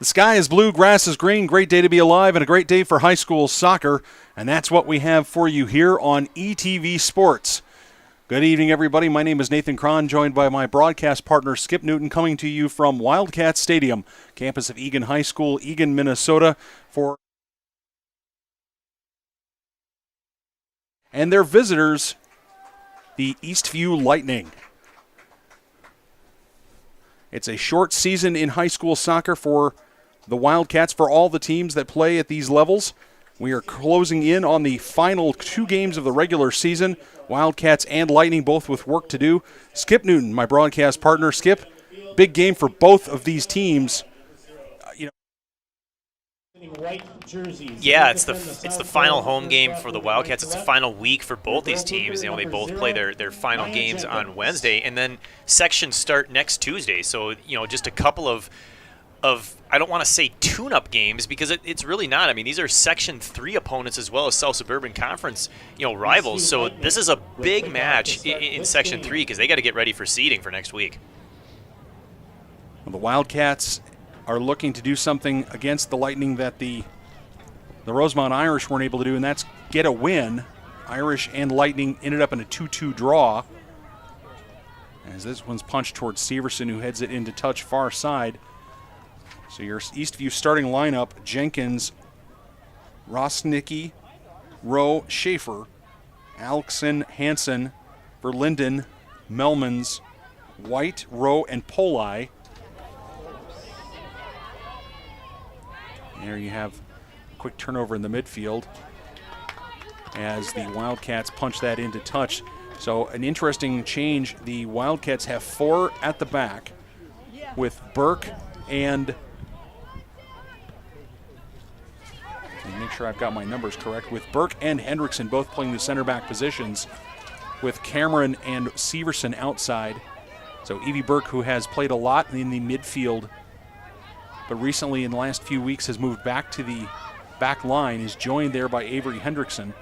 The sky is blue, grass is green, great day to be alive, and a great day for high school soccer, and that's what we have for you here on ETV Sports. Good evening, everybody. My name is Nathan Cron, joined by my broadcast partner, Skip Newton, coming to you from Wildcats Stadium, campus of Eagan High School, Eagan, Minnesota, and their visitors, the Eastview Lightning. It's a short season in high school soccer for the Wildcats, for all the teams that play at these levels. We are closing in on the final 2 games of the regular season. Wildcats and Lightning both with work to do. Skip Newton, my broadcast partner. Skip, big game for both of these teams. Yeah, it's the final home game for the Wildcats. It's the final week for both these teams. They both play their final games on Wednesday, and then sections start next Tuesday. So just a couple of I don't want to say tune-up games, because it's really not. I mean, these are Section 3 opponents as well as South Suburban Conference rivals. So this is a big match in Section 3 because they got to get ready for seeding for next week. Well, the Wildcats are looking to do something against the Lightning that the Rosemount Irish weren't able to do, and that's get a win. Irish and Lightning ended up in a 2-2 draw, as this one's punched towards Severson, who heads it into touch far side. So your Eastview starting lineup: Jenkins, Rosnicki, Rowe, Schaefer, Alexson, Hansen, Verlinden, Melmans, White, Rowe, and Poli. There you have a quick turnover in the midfield as the Wildcats punch that into touch. So an interesting change. The Wildcats have 4 at the back with Burke and, let me make sure I've got my numbers correct, with Burke and Hendrickson both playing the center back positions, with Cameron and Severson outside. So Evie Burke, who has played a lot in the midfield, but recently in the last few weeks has moved back to the back line, is joined there by Avery Hendrickson.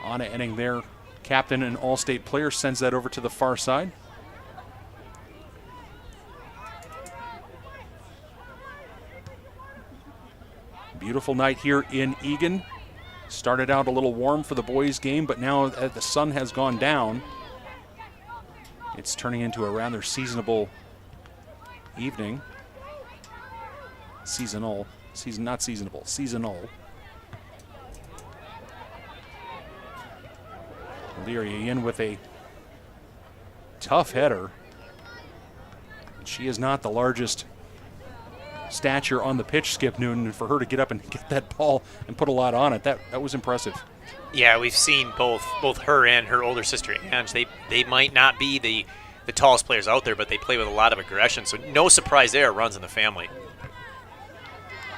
Anna Enning, their captain and all-state player, sends that over to the far side. Beautiful night here in Eagan. Started out a little warm for the boys' game, but now that the sun has gone down, it's turning into a rather seasonable evening. Seasonal. Leary in with a tough header. She is not the largest stature on the pitch, Skip Newton, and for her to get up and get that ball and put a lot on it, that was impressive. Yeah, we've seen both her and her older sister Ange. They might not be the tallest players out there, but they play with a lot of aggression, so no surprise there. Runs in the family.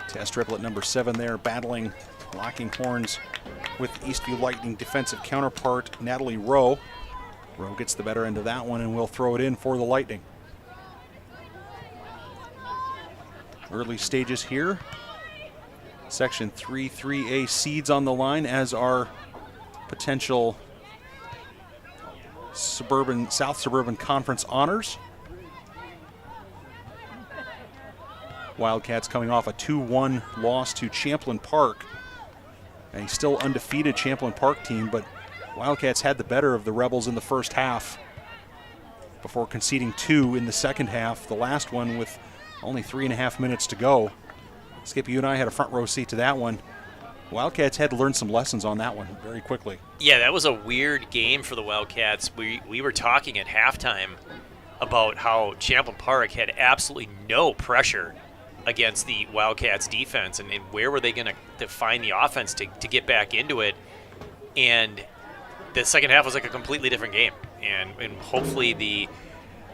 Test triplet number 7 there, battling, locking horns with Eastview Lightning defensive counterpart Natalie Rowe. Rowe gets the better end of that one and will throw it in for the Lightning. Early stages here. Section 3-3A seeds on the line, as are potential South Suburban Conference honors. Wildcats coming off a 2-1 loss to Champlain Park. A still undefeated Champlain Park team, but Wildcats had the better of the Rebels in the first half before conceding 2 in the second half, the last one with only 3.5 minutes to go. Skip, you and I had a front row seat to that one. Wildcats had to learn some lessons on that one very quickly. Yeah, that was a weird game for the Wildcats. We were talking at halftime about how Champlain Park had absolutely no pressure against the Wildcats defense, and where were they going to find the offense to get back into it. And the second half was like a completely different game, and hopefully the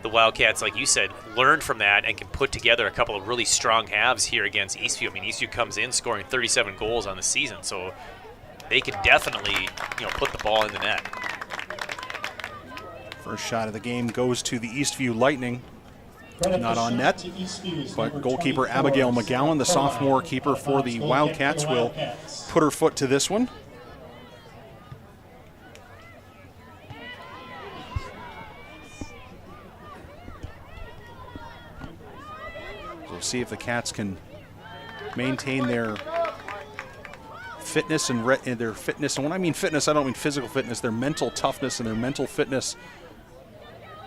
Wildcats, like you said, learned from that and can put together a couple of really strong halves here against Eastview. I mean, Eastview comes in scoring 37 goals on the season, so they can definitely put the ball in the net. First shot of the game goes to the Eastview Lightning. Not on net, but goalkeeper Abigail McGowan, the sophomore keeper for the Wildcats, will put her foot to this one. We'll see if the Cats can maintain their fitness and their fitness. And when I mean fitness, I don't mean physical fitness. Their mental toughness and their mental fitness.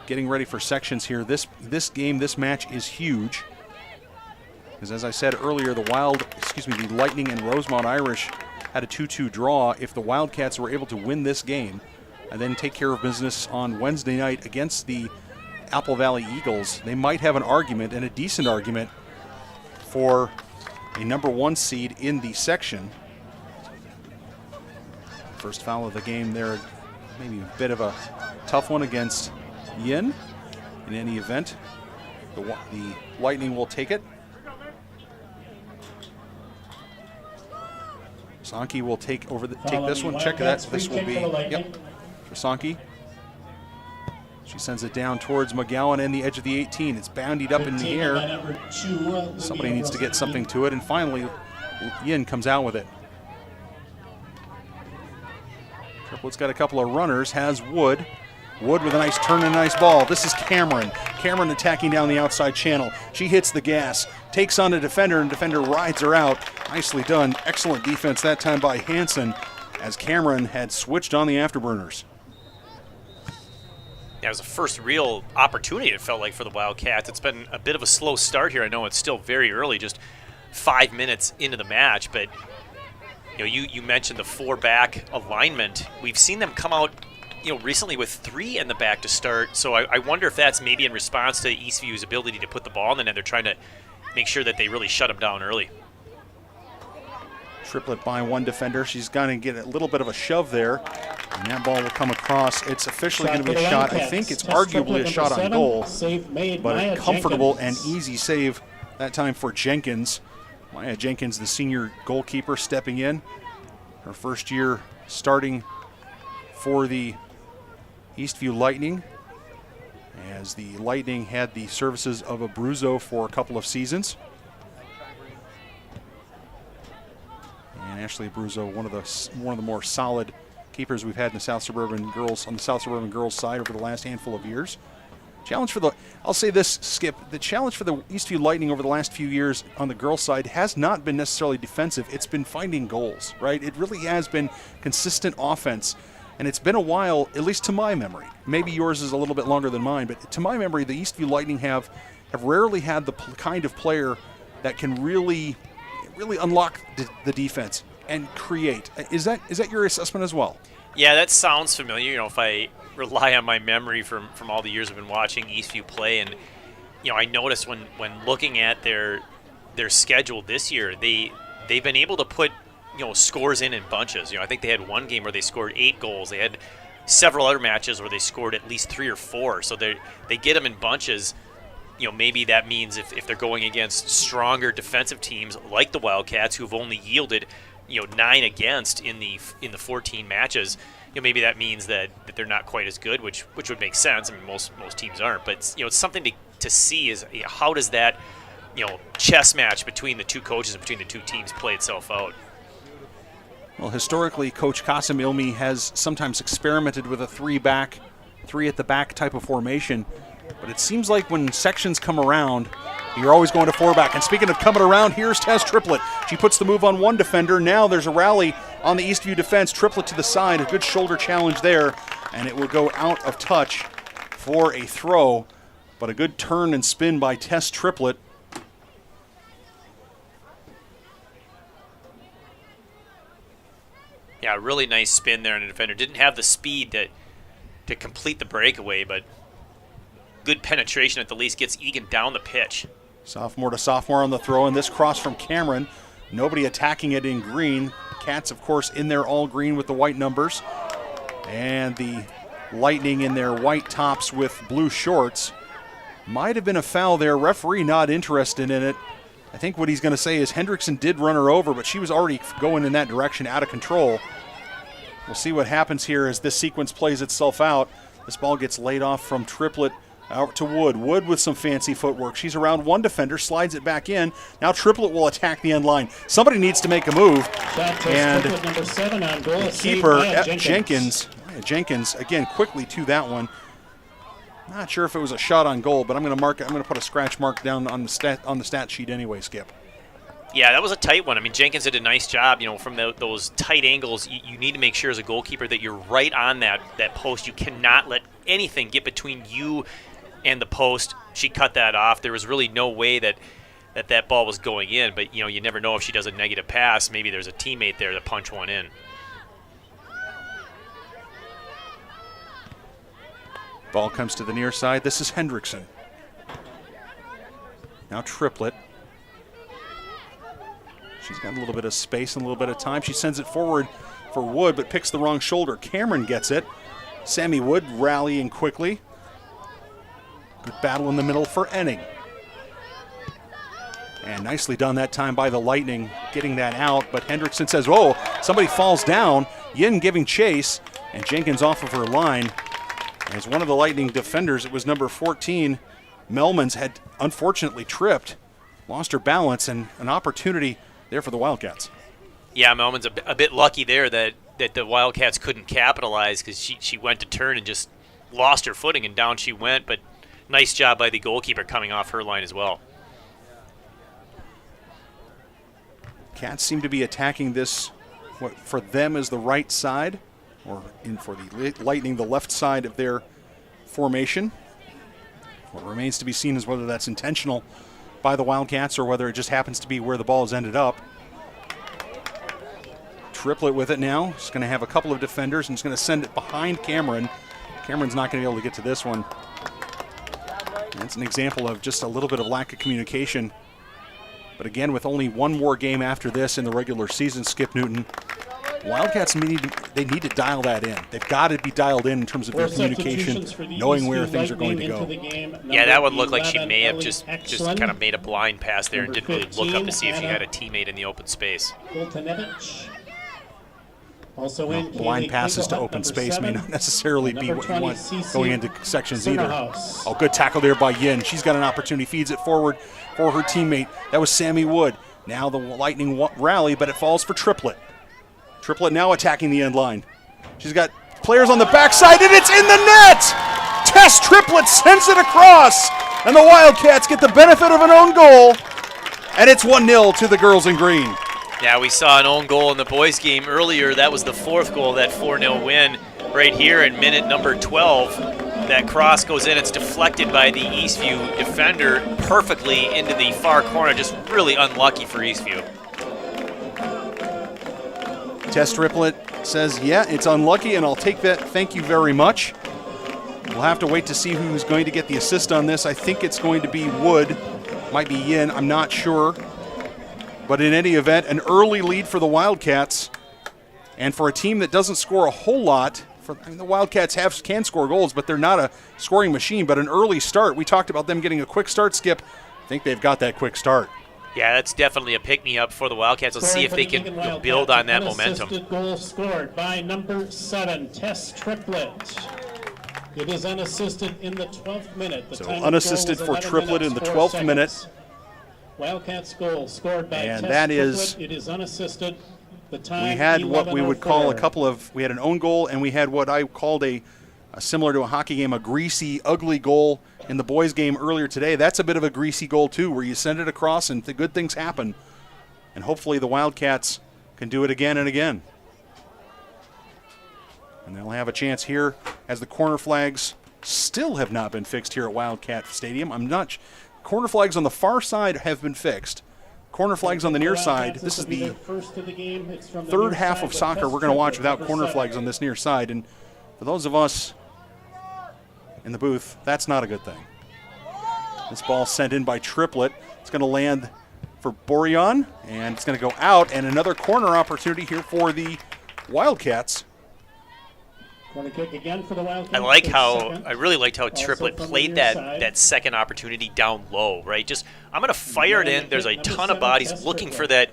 Getting ready for sections here. This match is huge. Because as I said earlier, the Lightning and Rosemont Irish had a 2-2 draw. If the Wildcats were able to win this game and then take care of business on Wednesday night against the Apple Valley Eagles, they might have an argument, and a decent argument, for a #1 seed in the section. First foul of the game there, maybe a bit of a tough one against Yin. In any event, the Lightning will take it. Sankey will take this one. Check that. This will be for Sankey. She sends it down towards McGowan and the edge of the 18. It's boundied up in the air. Somebody needs to get something to it, and finally, Yin comes out with it. Triplet's got a couple of runners. Has Wood. Wood with a nice turn and a nice ball. This is Cameron. Cameron attacking down the outside channel. She hits the gas, takes on a defender, and defender rides her out. Nicely done. Excellent defense that time by Hansen, as Cameron had switched on the afterburners. Yeah, it was the first real opportunity, it felt like, for the Wildcats. It's been a bit of a slow start here. I know it's still very early, just 5 minutes into the match, but you mentioned the 4-back alignment. We've seen them come out recently with 3 in the back to start, so I wonder if that's maybe in response to Eastview's ability to put the ball in the net. They're trying to make sure that they really shut them down early. Triplet by one defender. She's going to get a little bit of a shove there, and that ball will come across. It's officially going to be a shot. I think it's arguably a shot on goal, but a comfortable and easy save that time for Jenkins. Maya Jenkins, the senior goalkeeper, stepping in. Her first year starting for the Eastview Lightning, as the Lightning had the services of Abruzzo for a couple of seasons. And Ashley Abruzzo, one of the more solid keepers we've had in the South Suburban girls side over the last handful of years. I'll say this, Skip, the challenge for the Eastview Lightning over the last few years on the girls' side has not been necessarily defensive. It's been finding goals, right? It really has been consistent offense. And it's been a while, at least to my memory. Maybe yours is a little bit longer than mine, but to my memory, the Eastview Lightning have rarely had the kind of player that can really unlock the defense and create. Is that your assessment as well? Yeah, that sounds familiar. If I rely on my memory from all the years I've been watching Eastview play, and I noticed when looking at their schedule this year, they've been able to put scores in bunches. I think they had one game where they scored 8 goals. They had several other matches where they scored at least 3 or 4. So they get them in bunches. Maybe that means if they're going against stronger defensive teams like the Wildcats, who've only yielded 9 against in the 14 matches, maybe that means that they're not quite as good, which would make sense. I mean, most teams aren't, but it's something to see is how does that chess match between the two coaches and between the two teams play itself out. Well, historically, Coach Qasim Ilmi has sometimes experimented with a 3 at the back type of formation, but it seems like when sections come around, you're always going to 4-back. And speaking of coming around, here's Tess Triplett. She puts the move on one defender. Now there's a rally on the Eastview defense. Triplett to the side, a good shoulder challenge there, and it will go out of touch for a throw, but a good turn and spin by Tess Triplett. Yeah, really nice spin there on the defender. Didn't have the speed to complete the breakaway, but good penetration at the least. Gets Eagan down the pitch. Sophomore to sophomore on the throw, and this cross from Cameron. Nobody attacking it in green. Cats, of course, in their all green with the white numbers. And the Lightning in their white tops with blue shorts. Might have been a foul there. Referee not interested in it. I think what he's going to say is Hendrickson did run her over, but she was already going in that direction, out of control. We'll see what happens here as this sequence plays itself out. This ball gets laid off from Triplett out to Wood. Wood with some fancy footwork. She's around one defender, slides it back in. Now Triplett will attack the end line. Somebody needs to make a move. And number 7 on goal, keeper Jenkins, again, quickly to that one. Not sure if it was a shot on goal, but I'm going to put a scratch mark down on the stat sheet anyway, Skip. Yeah, that was a tight one. I mean, Jenkins did a nice job, from those tight angles. You need to make sure as a goalkeeper that you're right on that post. You cannot let anything get between you and the post. She cut that off. There was really no way that ball was going in, but, you never know if she does a negative pass. Maybe there's a teammate there to punch one in. Ball comes to the near side. This is Hendrickson. Now Triplett. She's got a little bit of space and a little bit of time. She sends it forward for Wood, but picks the wrong shoulder. Cameron gets it. Sammy Wood rallying quickly. Good battle in the middle for Enning. And nicely done that time by the Lightning, getting that out. But Hendrickson says, oh, somebody falls down. Yin giving chase, and Jenkins off of her line. As one of the Lightning defenders, it was number 14, Melmans, had unfortunately tripped, lost her balance, and an opportunity there for the Wildcats. Yeah, Melman's a bit lucky there that the Wildcats couldn't capitalize because she went to turn and just lost her footing, and down she went. But nice job by the goalkeeper coming off her line as well. Cats seem to be attacking this, what for them is the right side, or for the Lightning, the left side of their formation. What remains to be seen is whether that's intentional by the Wildcats or whether it just happens to be where the ball has ended up. Triplett with it now. He's going to have a couple of defenders and he's going to send it behind Cameron. Cameron's not going to be able to get to this one. That's an example of just a little bit of lack of communication. But again, with only one more game after this in the regular season, Skip Newton, Wildcats need to dial that in. They've got to be dialed in terms of their communication, knowing where things are going to go. Yeah, that one looked like she may have just kind of made a blind pass there and didn't really look up to see if she had a teammate in the open space. Blind passes to open space may not necessarily be what you want going into sections either. Oh, good tackle there by Yin. She's got an opportunity, feeds it forward for her teammate. That was Sammy Wood. Now the Lightning rally, but it falls for Triplett. Triplett now attacking the end line. She's got players on the backside, and it's in the net! Tess Triplett sends it across, and the Wildcats get the benefit of an own goal, and it's 1-0 to the girls in green. Yeah, we saw an own goal in the boys' game earlier. That was the fourth goal, that 4-0 win right here in minute number 12. That cross goes in. It's deflected by the Eastview defender perfectly into the far corner. Just really unlucky for Eastview. Tess Triplett says, yeah, it's unlucky, and I'll take that. Thank you very much. We'll have to wait to see who's going to get the assist on this. I think it's going to be Wood. Might be Yin. I'm not sure. But in any event, an early lead for the Wildcats. And for a team that doesn't score a whole lot, the Wildcats can score goals, but they're not a scoring machine. But an early start, we talked about them getting a quick start, Skip. I think they've got that quick start. Yeah, that's definitely a pick-me-up for the Wildcats. Let's see if they can build on that momentum. Unassisted goal scored by number 7, Tess Triplett. It is unassisted in the 12th minute. So unassisted for Triplett in the 12th minute. Wildcats goal scored by Tess that Triplett. is, it is unassisted. The time we had what we would call we had an own goal, and we had what I called a similar to a hockey game, a greasy, ugly goal in the boys' game earlier today. That's a bit of a greasy goal, too, where you send it across and the good things happen. And hopefully the Wildcats can do it again and again. And they'll have a chance here as the corner flags still have not been fixed here at Wildcat Stadium. Corner flags on the far side have been fixed. Corner flags on the near side. This is the third half of soccer we're going to watch without corner flags on this near side. And for those of us in the booth, that's not a good thing. This ball sent in by Triplett. It's going to land for Bourillon, and it's going to go out. And another corner opportunity here for the Wildcats. Corner kick again for the Wildcats. I really liked how Triplett played that second opportunity down low, right? Just, I'm going to fire it in. There's a ton of bodies looking for that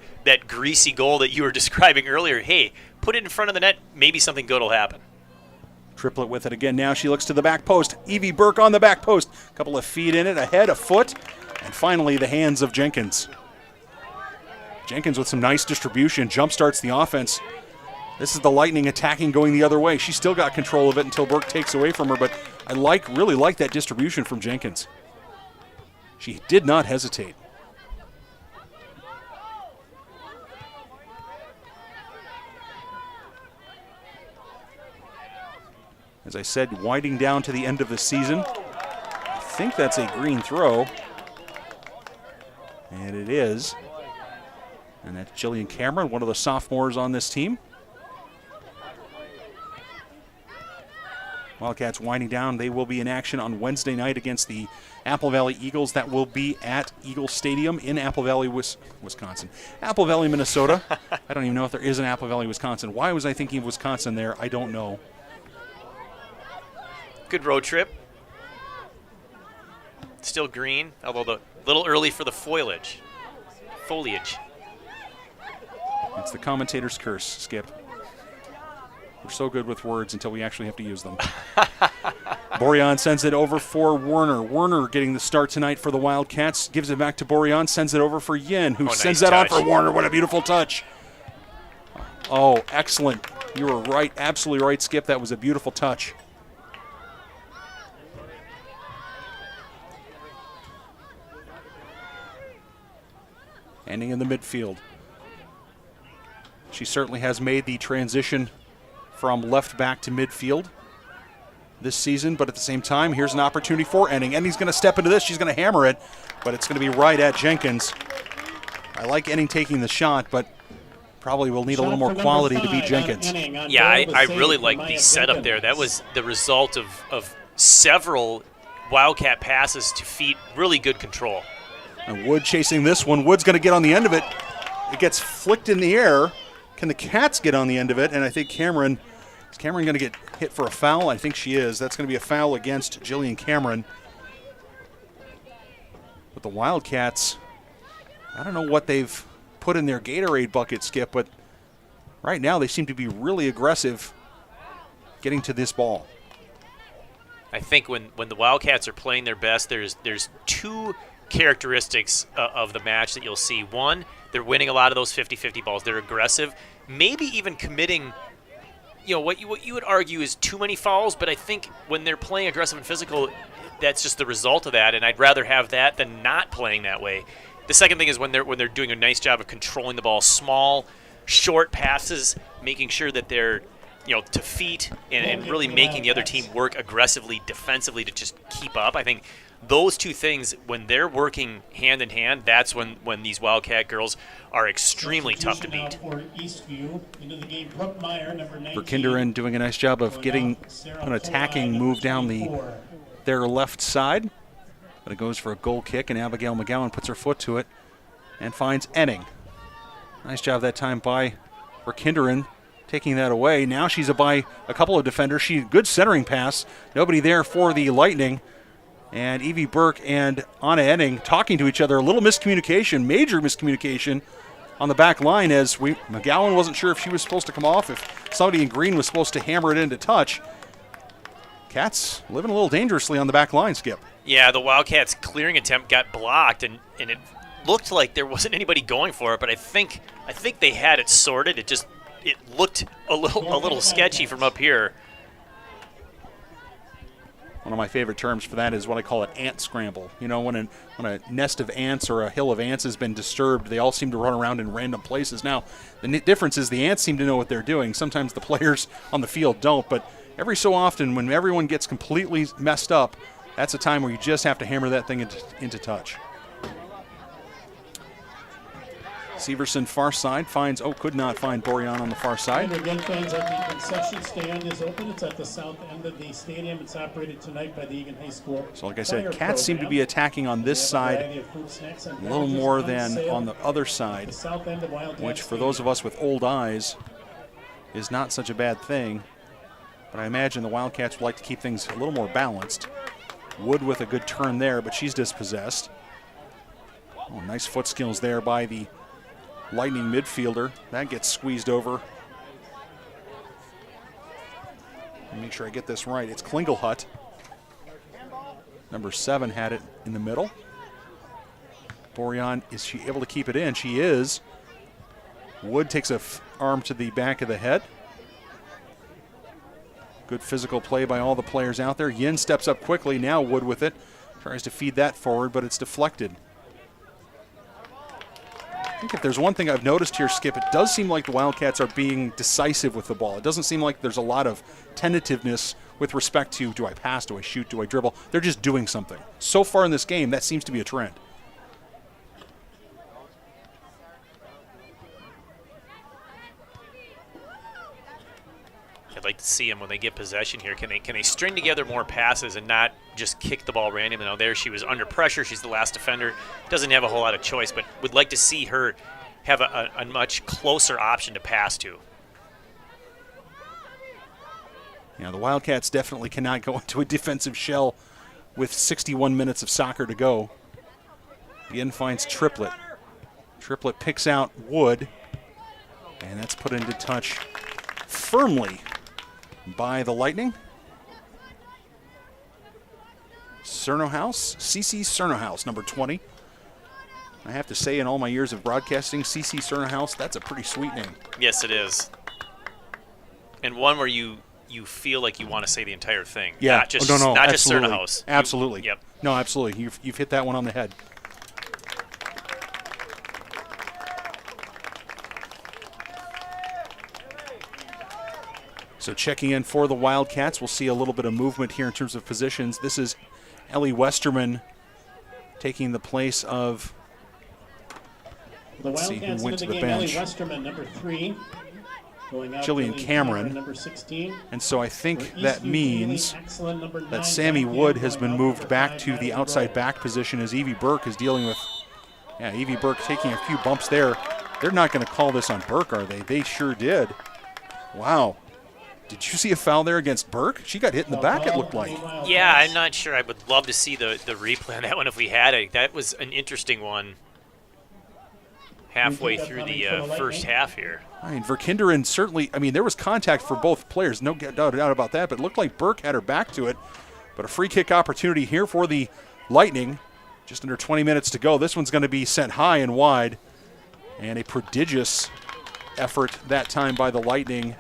greasy goal that you were describing earlier. Hey, put it in front of the net. Maybe something good will happen. Triplett with it again now. She looks to the back post. Evie Burke on the back post. A couple of feet in it, a head, a foot, and finally the hands of Jenkins. Jenkins with some nice distribution, jump starts the offense. This is the Lightning attacking, going the other way. She still got control of it until Burke takes away from her, but I really like that distribution from Jenkins. She did not hesitate. As I said, winding down to the end of the season. I think that's a green throw. And it is. And that's Jillian Cameron, one of the sophomores on this team. Wildcats winding down. They will be in action on Wednesday night against the Apple Valley Eagles. That will be at Eagle Stadium in Apple Valley, Wisconsin. Apple Valley, Minnesota. I don't even know if there is an Apple Valley, Wisconsin. Why was I thinking of Wisconsin there? I don't know. Good road trip. Still green, although a little early for the foliage. It's the commentator's curse, Skip. We're so good with words until we actually have to use them. Borean sends it over for Werner. Werner getting the start tonight for the Wildcats. Gives it back to Borean, sends it over for Yin, who sends that on for Werner. What a beautiful touch. Oh, excellent. You were right, absolutely right, Skip. That was a beautiful touch. Ending in the midfield. She certainly has made the transition from left back to midfield this season, but at the same time, here's an opportunity for Enning. Enning's going to step into this. She's going to hammer it, but it's going to be right at Jenkins. I like Enning taking the shot, but probably will need a little more quality to beat Jenkins. Yeah, I really like the setup there. That was the result of several Wildcat passes to feet, really good control. And Wood chasing this one. Wood's going to get on the end of it. It gets flicked in the air. Can the Cats get on the end of it? And I think Cameron, is Cameron going to get hit for a foul? I think she is. That's going to be a foul against Jillian Cameron. But the Wildcats, I don't know what they've put in their Gatorade bucket, Skip, but right now they seem to be really aggressive getting to this ball. I think when the Wildcats are playing their best, there's two characteristics of the match that you'll see. One, they're winning a lot of those 50-50 balls. They're aggressive, maybe even committing, what you would argue is too many fouls, but I think when they're playing aggressive and physical, that's just the result of that, and I'd rather have that than not playing that way. The second thing is when they're doing a nice job of controlling the ball, small, short passes, making sure that they're to feet and really making the other team work aggressively, defensively to just keep up. I think those two things, when they're working hand in hand, that's when these Wildcat girls are extremely tough to beat. Verkinderen doing a nice job of getting an attacking move down their left side. But it goes for a goal kick, and Abigail McGowan puts her foot to it and finds Enning. Nice job that time by Verkinderen, taking that away. Now she's by a couple of defenders. Good centering pass. Nobody there for the Lightning. And Evie Burke and Anna Enning talking to each other. A little miscommunication, major miscommunication on the back line as McGowan wasn't sure if she was supposed to come off, if somebody in green was supposed to hammer it into touch. Cats living a little dangerously on the back line, Skip. Yeah, the Wildcats' clearing attempt got blocked, and it looked like there wasn't anybody going for it, but I think they had it sorted. It looked a little sketchy from up here. One of my favorite terms for that is what I call an ant scramble. When a nest of ants or a hill of ants has been disturbed, they all seem to run around in random places. Now, the difference is the ants seem to know what they're doing. Sometimes the players on the field don't, but every so often when everyone gets completely messed up, that's a time where you just have to hammer that thing into touch. Severson far side could not find Borean on the far side. And again, fans, the concession stand is open. It's at the south end of the stadium. It's operated tonight by the Eagan High School. So like I said, Cats seem to be attacking on this side a little more than on the other side, which for those of us with old eyes is not such a bad thing. But I imagine the Wildcats would like to keep things a little more balanced. Wood with a good turn there, but she's dispossessed. Oh, nice foot skills there by the Lightning midfielder. That gets squeezed over. Let me make sure I get this right. It's Klingelhut. Number 7 had it in the middle. Borean, is she able to keep it in? She is. Wood takes a arm to the back of the head. Good physical play by all the players out there. Yin steps up quickly. Now Wood with it. Tries to feed that forward, but it's deflected. I think if there's one thing I've noticed here, Skip, it does seem like the Wildcats are being decisive with the ball. It doesn't seem like there's a lot of tentativeness with respect to, do I pass, do I shoot, do I dribble? They're just doing something. So far in this game, that seems to be a trend. I'd like to see them when they get possession here. Can they string together more passes and not just kick the ball randomly? Now there she was under pressure. She's the last defender. Doesn't have a whole lot of choice, but would like to see her have a much closer option to pass to. Yeah, the Wildcats definitely cannot go into a defensive shell with 61 minutes of soccer to go. Again finds Triplett. Triplett picks out Wood, and that's put into touch firmly by the Lightning. Cernohouse, CC Cernohouse, number 20. I have to say, in all my years of broadcasting, CC Cernohouse, that's a pretty sweet name. Yes, it is. And one where you feel like you want to say the entire thing. Yeah, Not just, no, not absolutely. just Cernohouse. Absolutely. Yep. No, absolutely. You've hit that one on the head. So checking in for the Wildcats, we'll see a little bit of movement here in terms of positions. This is Ellie Westerman taking the place of, let's see who went to the bench. Ellie Westerman, number 3. Going out Jillian Cameron. number 16. And so I think For that Eastview, means excellent, number 9, that Sammy back Wood in, has going been out moved number back 5, to the Maddie outside Rowe. back position as Evie Burke is dealing with, Evie Burke taking a few bumps there. They're not going to call this on Burke, are they? They sure did. Wow. Did you see a foul there against Burke? She got hit in the back, it looked like. Yeah, I'm not sure. I would love to see the replay on that one if we had it. That was an interesting one halfway through the first half here. I mean, Verkinderen certainly, there was contact for both players, no doubt about that, but it looked like Burke had her back to it. But a free kick opportunity here for the Lightning. Just under 20 minutes to go. This one's going to be sent high and wide. And a prodigious effort that time by the Lightning,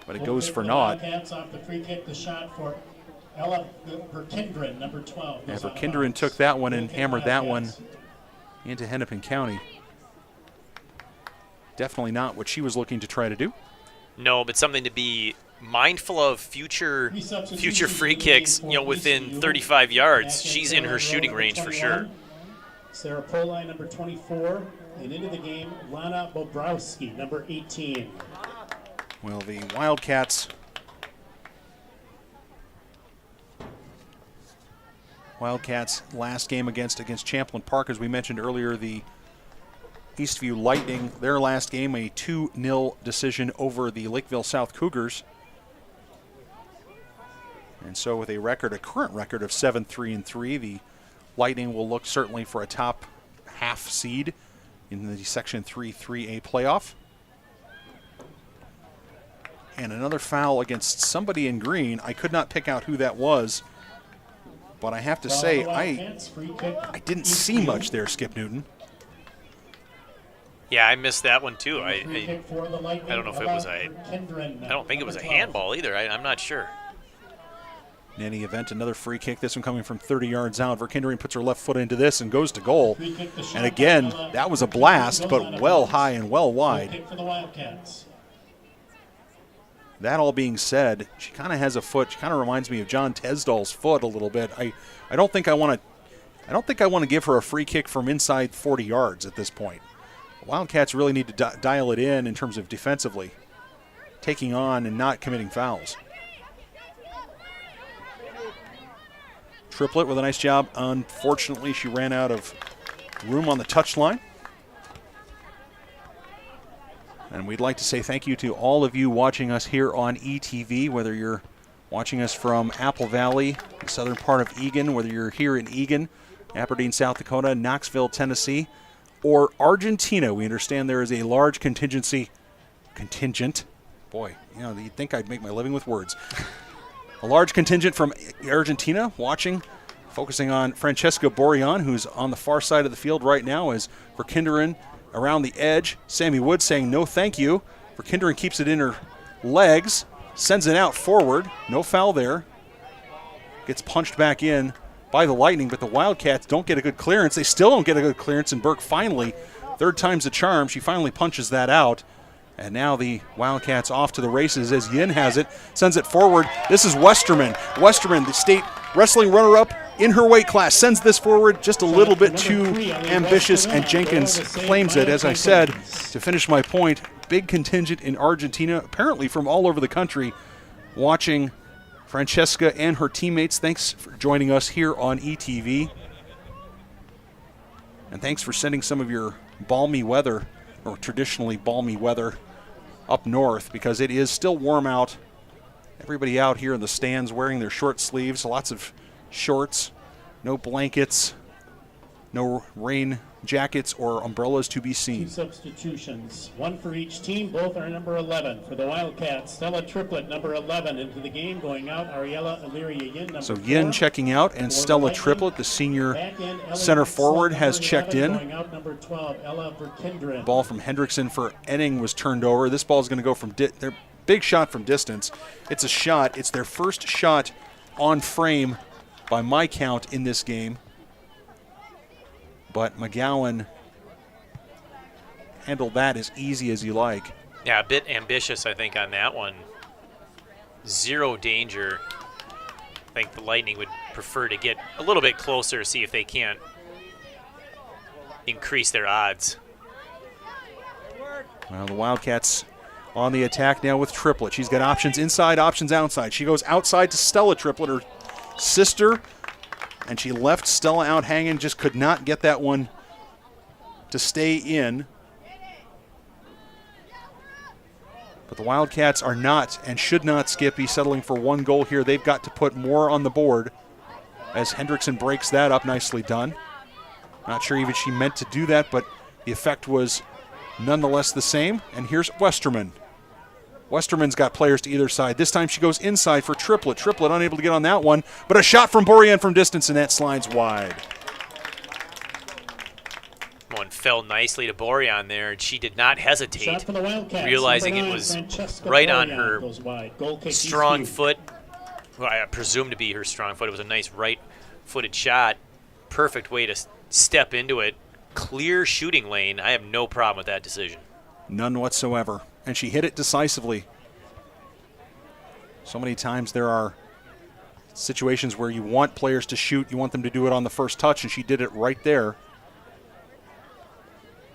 but it goes for naught. Off the free kick, the shot for Ella Verkinderen, number 12. Yeah, Verkinderen took that one and hammered that one into Hennepin County. Definitely not what she was looking to try to do. No, but something to be mindful of future free kicks, within 35 yards. She's in her shooting range for sure. Sarah Polai, number 24. And into the game, Lana Bobrowski, number 18. Well, the Wildcats last game against Champlain Park, as we mentioned earlier, the Eastview Lightning, their last game, a 2-0 decision over the Lakeville South Cougars. And so with a current record of 7-3-3, the Lightning will look certainly for a top half seed in the Section 3-3A playoff. And another foul against somebody in green. I could not pick out who that was, but I have to say, I didn't see much there, Skip Newton. Yeah, I missed that one too. I don't know if it was I don't think it was a handball either. I'm not sure. In any event, another free kick, this one coming from 30 yards out. Verkinderen puts her left foot into this and goes to goal. And again, that was a blast, but well high and well wide. That all being said, she kind of has a foot. She kind of reminds me of John Tesdall's foot a little bit. I don't think I want to give her a free kick from inside 40 yards at this point. The Wildcats really need to dial it in terms of defensively, taking on and not committing fouls. Triplett with a nice job. Unfortunately, she ran out of room on the touchline. And we'd like to say thank you to all of you watching us here on ETV, whether you're watching us from Apple Valley, the southern part of Eagan, whether you're here in Eagan, Aberdeen, South Dakota, Knoxville, Tennessee, or Argentina. We understand there is a large contingent. Boy, you'd think I'd make my living with words. A large contingent from Argentina watching, focusing on Francesca Borjan, who's on the far side of the field right now, as Verkinderen around the edge. Sammy Wood saying no thank you. Verkinderen keeps it in her legs. sends it out forward. No foul there. Gets punched back in by the Lightning, but the Wildcats don't get a good clearance. They still don't get a good clearance, and Burke finally, third time's the charm, she finally punches that out. And now the Wildcats off to the races as Yin has it, sends it forward. This is Westerman. Westerman, the state wrestling runner-up in her weight class, sends this forward just a little bit too ambitious, and Jenkins claims it. As I said, to finish my point, big contingent in Argentina, apparently from all over the country, watching Francesca and her teammates. Thanks for joining us here on ETV. And thanks for sending some of your balmy weather, or traditionally balmy weather, up north, because it is still warm out. Everybody out here in the stands wearing their short sleeves, lots of shorts, no blankets, no rain jackets or umbrellas to be Two seen. substitutions, one for each team. Both are number 11. For the Wildcats, Stella Triplett, number 11, into the game. Going out, Ariella Illyria Yin, number So 4. Yin checking out, and For the Stella Lightning, Triplett, the senior back end, Ellen center forward, Slug, has number checked 11, in. Going out, number 12, Ella Verkindren. Ball from Hendrickson for Enning was turned over. This ball is going to go from their big shot from distance. It's a shot. It's their first shot on frame by my count in this game. But McGowan handled that as easy as you like. Yeah, a bit ambitious, I think, on that one. Zero danger. I think the Lightning would prefer to get a little bit closer, see if they can't increase their odds. Well, the Wildcats on the attack now with Triplett. She's got options inside, options outside. She goes outside to Stella Triplett, her sister, and she left Stella out hanging, just could not get that one to stay in. But the Wildcats are not and should not, Skippy, settling for one goal here. They've got to put more on the board as Hendrickson breaks that up. Nicely done. Not sure even she meant to do that, but the effect was nonetheless the same. And here's Westerman. Westerman's got players to either side. This time she goes inside for Triplett. Triplett unable to get on that one, but a shot from Borean from distance, and that slides wide. One fell nicely to Borean there, and she did not hesitate, Shot for the Wildcats, realizing number it 9, was Francesca right on Borean her goes wide. Goal kick, strong Eastview. foot. Well, I presume to be her strong foot. It was a nice right-footed shot. Perfect way to step into it. Clear shooting lane. I have no problem with that decision. None whatsoever. And she hit it decisively. So many times there are situations where you want players to shoot, you want them to do it on the first touch, and she did it right there.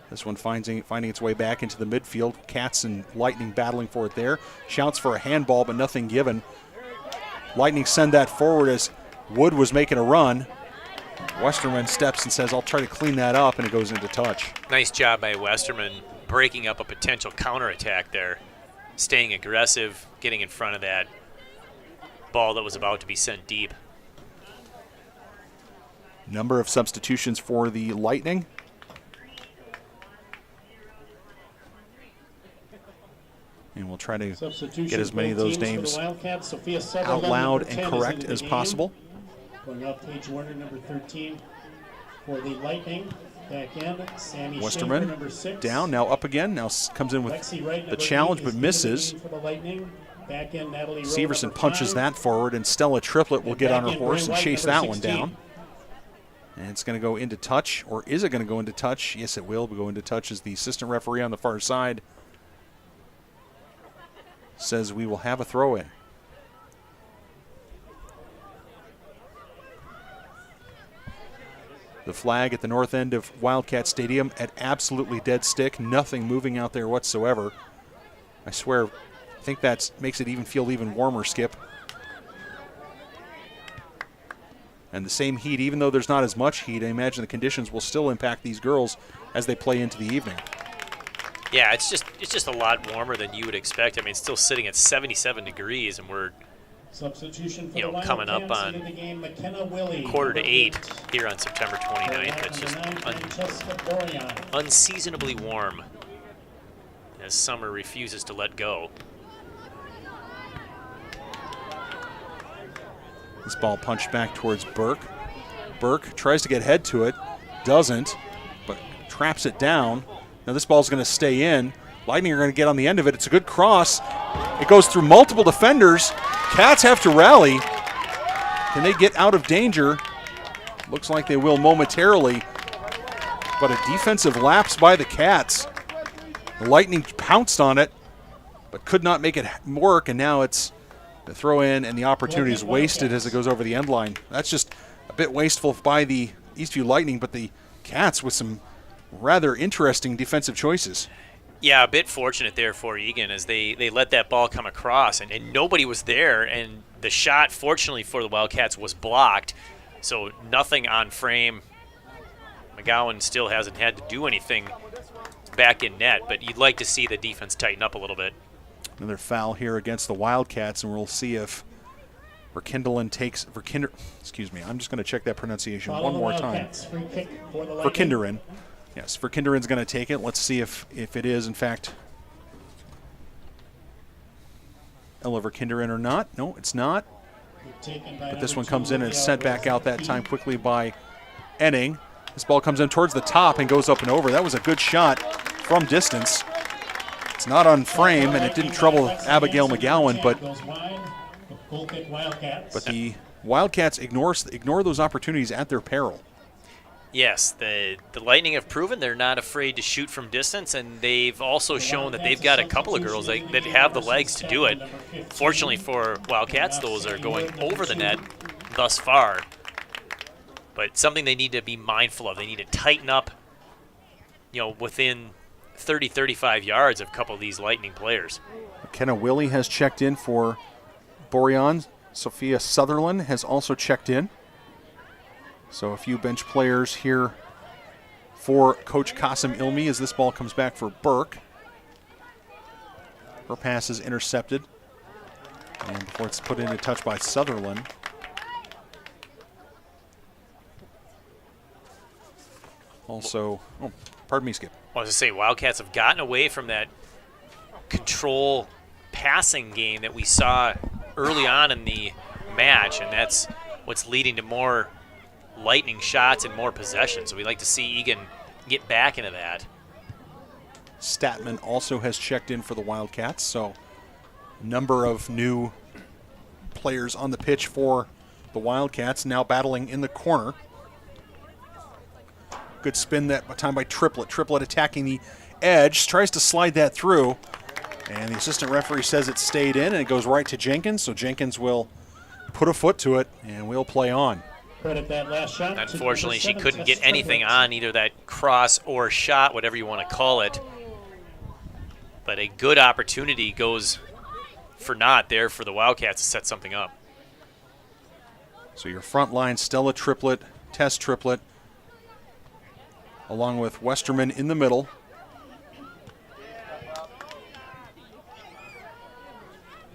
This one finding its way back into the midfield. Cats and Lightning battling for it there. Shouts for a handball, but nothing given. Lightning send that forward as Wood was making a run. Westerman steps and says, I'll try to clean that up, and it goes into touch. Nice job by Westerman breaking up a potential counterattack there. Staying aggressive, getting in front of that ball that was about to be sent deep. Number of substitutions for the Lightning. And we'll try to get as many of those names out loud and correct as possible. Going off Paige Warner, number 13. For the Lightning, back in, Sammy Schaefer, number Westerman 6. down, now up again. Now comes in with Lexi Wright, the number challenge, 8, but is misses. in the game for the Lightning. Back in, Natalie Rowe, Severson number punches 5. that forward, and Stella Triplett will get on her Back in, horse Bray and White, chase number that one 16. down. And it's going to go into touch, or is it going to go into touch? Yes, it will go into touch as the assistant referee on the far side says we will have a throw-in. The flag at the north end of Wildcat Stadium at absolutely dead stick. Nothing moving out there whatsoever. I swear, I think that makes it feel even warmer, Skip. And the same heat, even though there's not as much heat, I imagine the conditions will still impact these girls as they play into the evening. Yeah, it's just a lot warmer than you would expect. I mean, it's still sitting at 77 degrees, and we're Substitution for the coming up Wildcats on into the game, McKenna Willie, 7:45 number 8. here on September 29th. It's just Number 9, Francesca Borean. unseasonably warm as summer refuses to let go. This ball punched back towards Burke. Burke tries to get head to it, doesn't, but traps it down. Now this ball's going to stay in. Lightning are going to get on the end of it. It's a good cross. It goes through multiple defenders. Cats have to rally. Can they get out of danger? Looks like they will momentarily. But a defensive lapse by the Cats. The Lightning pounced on it, but could not make it work, and now it's the throw in, and the opportunity is wasted as it goes over the end line. That's just a bit wasteful by the Eastview Lightning, but the Cats with some rather interesting defensive choices. Yeah, a bit fortunate there for Eagan as they let that ball come across, and nobody was there, and the shot, fortunately for the Wildcats, was blocked, so nothing on frame. McGowan still hasn't had to do anything back in net, but you'd like to see the defense tighten up a little bit. Another foul here against the Wildcats, and we'll see if excuse me, I'm just going to check that pronunciation one more time. Verkinderen. Yes, Verkinderen's going to take it. Let's see if it is, in fact, Ella Verkinderen or not. No, it's not. But this one comes in and it's sent back out that time quickly by Enning. This ball comes in towards the top and goes up and over. That was a good shot from distance. It's not on frame, and it didn't trouble Abigail McGowan, but the Wildcats ignore those opportunities at their peril. Yes, the Lightning have proven they're not afraid to shoot from distance, and they've also shown that they've got a couple of girls that have the legs to do it. Fortunately for Wildcats, those are going over the net thus far. But something they need to be mindful of. They need to tighten up, within 30, 35 yards of a couple of these Lightning players. McKenna Willie has checked in for Borean. Sophia Sutherland has also checked in. So a few bench players here for Coach Qasim Ilmi as this ball comes back for Burke. Her pass is intercepted. And before it's put into touch by Sutherland. Also, pardon me, Skip. I was going to say, Wildcats have gotten away from that control passing game that we saw early on in the match, and that's what's leading to more Lightning shots and more possessions. So we'd like to see Eagan get back into that. Statman also has checked in for the Wildcats, so a number of new players on the pitch for the Wildcats, now battling in the corner. Good spin that time by Triplett. Triplett attacking the edge, tries to slide that through, and the assistant referee says it stayed in, and it goes right to Jenkins, so Jenkins will put a foot to it, and we'll play on. That last shot. Unfortunately, she couldn't get anything on either that cross or shot, whatever you want to call it. But a good opportunity goes for naught there for the Wildcats to set something up. So your front line, Stella Triplett, Tess Triplett, along with Westerman in the middle.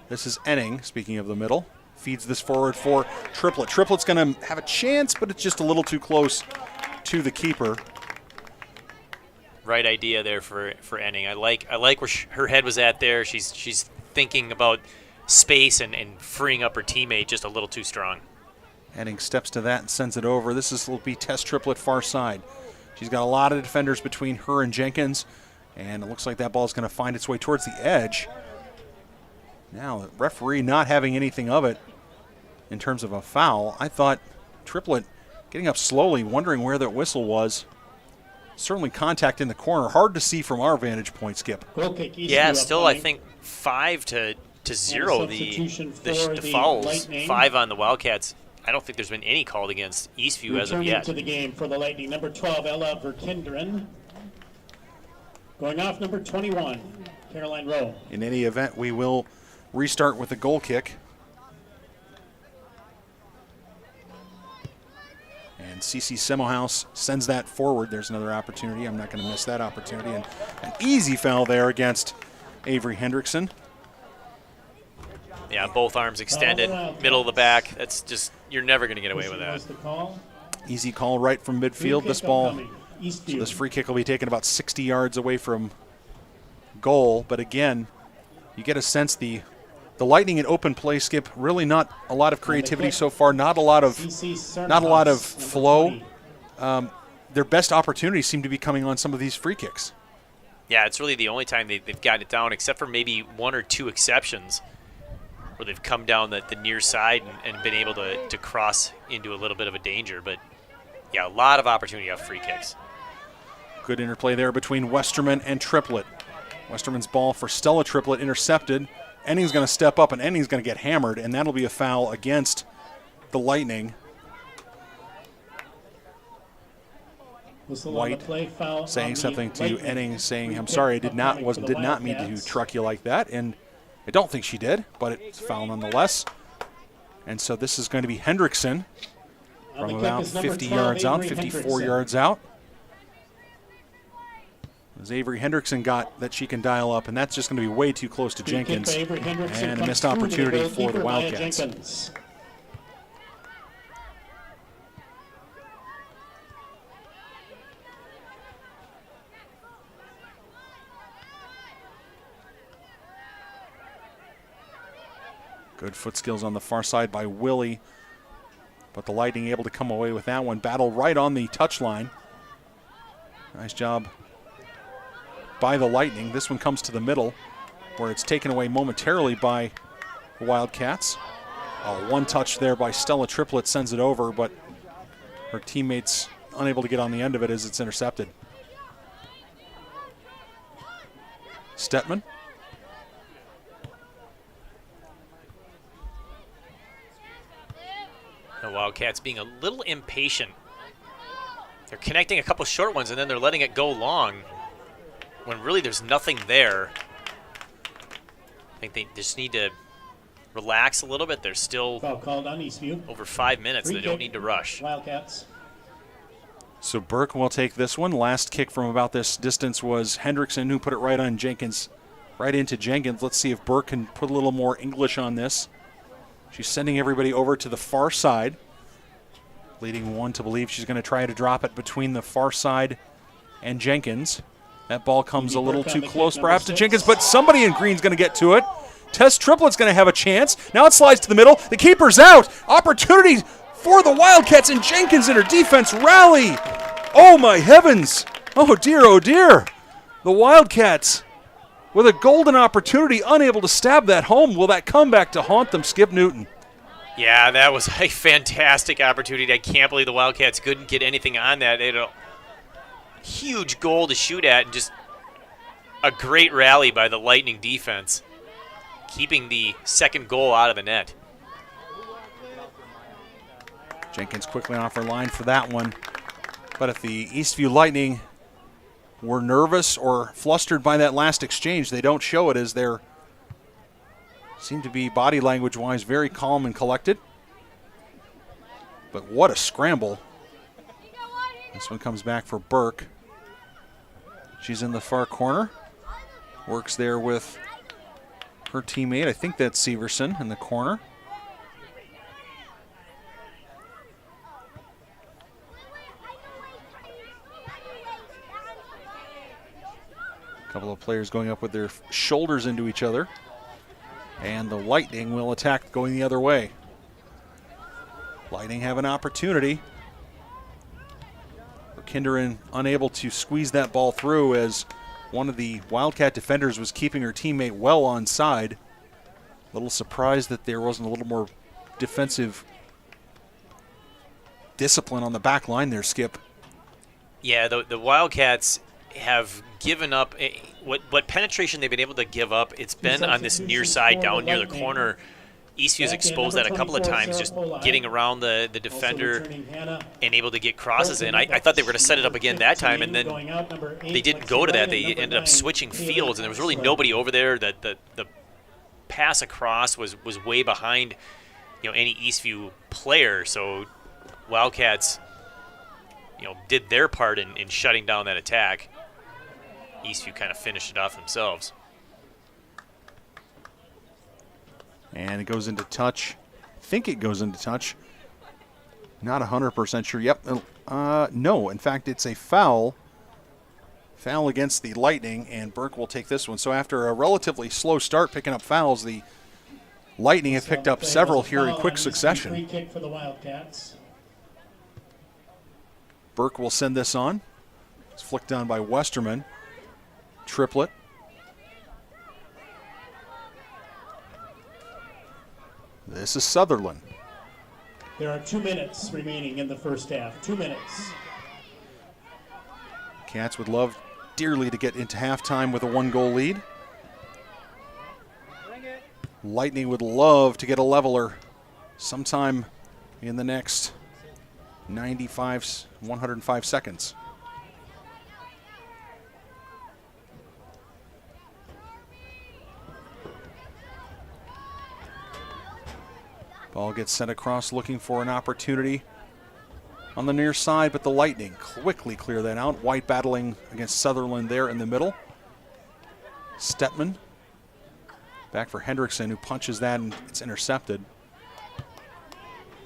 This is Enning, speaking of the middle. Feeds this forward for Triplett. Triplett's going to have a chance, but it's just a little too close to the keeper. Right idea there for Enning. I like where her head was at there. She's thinking about space and freeing up her teammate just a little too strong. Enning steps to that and sends it over. Will be Tess Triplett far side. She's got a lot of defenders between her and Jenkins, and it looks like that ball is going to find its way towards the edge. Now, the referee not having anything of it in terms of a foul. I thought Triplett getting up slowly, wondering where that whistle was. Certainly contact in the corner. Hard to see from our vantage point, Skip. Yeah, still I think 5-0 the fouls. 5 on the Wildcats. I don't think there's been any called against Eastview as of yet. To the game for the Lightning, number 12, Ella Verkinderen. Going off, number 21, Caroline Rowe. In any event, we will restart with a goal kick. And CC Semmelhaus sends that forward. There's another opportunity. I'm not going to miss that opportunity. And an easy foul there against Avery Hendrickson. Yeah, both arms extended, middle of the back. That's just, you're never going to get away with that. Easy call right from midfield. This free kick will be taken about 60 yards away from goal. But again, you get a sense the Lightning in open play, Skip, really not a lot of creativity so far, not a lot of flow. Their best opportunities seem to be coming on some of these free kicks. Yeah, it's really the only time they've gotten it down, except for maybe one or two exceptions where they've come down the near side and been able to cross into a little bit of a danger. But, yeah, a lot of opportunity off free kicks. Good interplay there between Westerman and Triplett. Westerman's ball for Stella Triplett intercepted. Enning's going to step up, and Enning's going to get hammered, and that'll be a foul against the Lightning. White saying something to Enning, saying, "I'm sorry, I did not mean to truck you like that." And I don't think she did, but it's a foul nonetheless. And so this is going to be Hendrickson from about 50 yards out, 54 yards out. As Avery Hendrickson got that she can dial up, and that's just going to be way too close to Jenkins. And a missed opportunity for the Wildcats. Good foot skills on the far side by Willie, but the Lightning able to come away with that one. Battle right on the touchline. Nice job by the Lightning. This one comes to the middle, where it's taken away momentarily by the Wildcats. One touch there by Stella Triplett sends it over, but her teammates unable to get on the end of it as it's intercepted. Stetman. The Wildcats being a little impatient. They're connecting a couple short ones, and then they're letting it go long when really there's nothing there. I think they just need to relax a little bit. There's still called on Eastview. Over 5 minutes. They don't need to rush. Wildcats. So Burke will take this one. Last kick from about this distance was Hendrickson, who put it right on Jenkins, right into Jenkins. Let's see if Burke can put a little more English on this. She's sending everybody over to the far side, leading one to believe she's going to try to drop it between the far side and Jenkins. That ball comes a little too close perhaps to Jenkins, but somebody in green's going to get to it. Tess Triplett's going to have a chance. Now it slides to the middle. The keeper's out. Opportunity for the Wildcats, and Jenkins and her defense rally. Oh, my heavens. Oh, dear. The Wildcats with a golden opportunity, unable to stab that home. Will that come back to haunt them, Skip Newton? Yeah, that was a fantastic opportunity. I can't believe the Wildcats couldn't get anything on that. They had a huge goal to shoot at, and just a great rally by the Lightning defense, keeping the second goal out of the net. Jenkins quickly off her line for that one. But if the Eastview Lightning were nervous or flustered by that last exchange, they don't show it, as they're seem to be body language-wise very calm and collected. But what a scramble. This one comes back for Burke. She's in the far corner. Works there with her teammate. I think that's Severson in the corner. A couple of players going up with their shoulders into each other. And the Lightning will attack going the other way. Lightning have an opportunity. Kinderin unable to squeeze that ball through, as one of the Wildcat defenders was keeping her teammate well onside. A little surprised that there wasn't a little more defensive discipline on the back line there, Skip. Yeah, the Wildcats have given up what penetration they've been able to give up. It's been on this near side down near the corner. Eastview's exposed that a couple of times, just getting around the defender and able to get crosses in. I thought they were going to set it up again that time, and then they didn't go to that. They ended up switching fields, and there was really nobody over there. That the pass across was way behind, any Eastview player. So Wildcats, did their part in shutting down that attack. Eastview kind of finished it off themselves. And it goes into touch. I think it goes into touch. Not 100% sure. Yep. No, in fact, it's a foul. Foul against the Lightning, and Burke will take this one. So after a relatively slow start picking up fouls, the Lightning have picked up several here in quick succession. Free kick for the Wildcats. Burke will send this on. It's flicked down by Westerman. triplet. This is Sutherland. There are 2 minutes remaining in the first half. 2 minutes. Cats would love dearly to get into halftime with a 1-goal lead. Lightning would love to get a leveler sometime in the next 105 seconds. Ball gets sent across looking for an opportunity on the near side, but the Lightning quickly clear that out. White battling against Sutherland there in the middle. Stetman back for Hendrickson, who punches that and it's intercepted.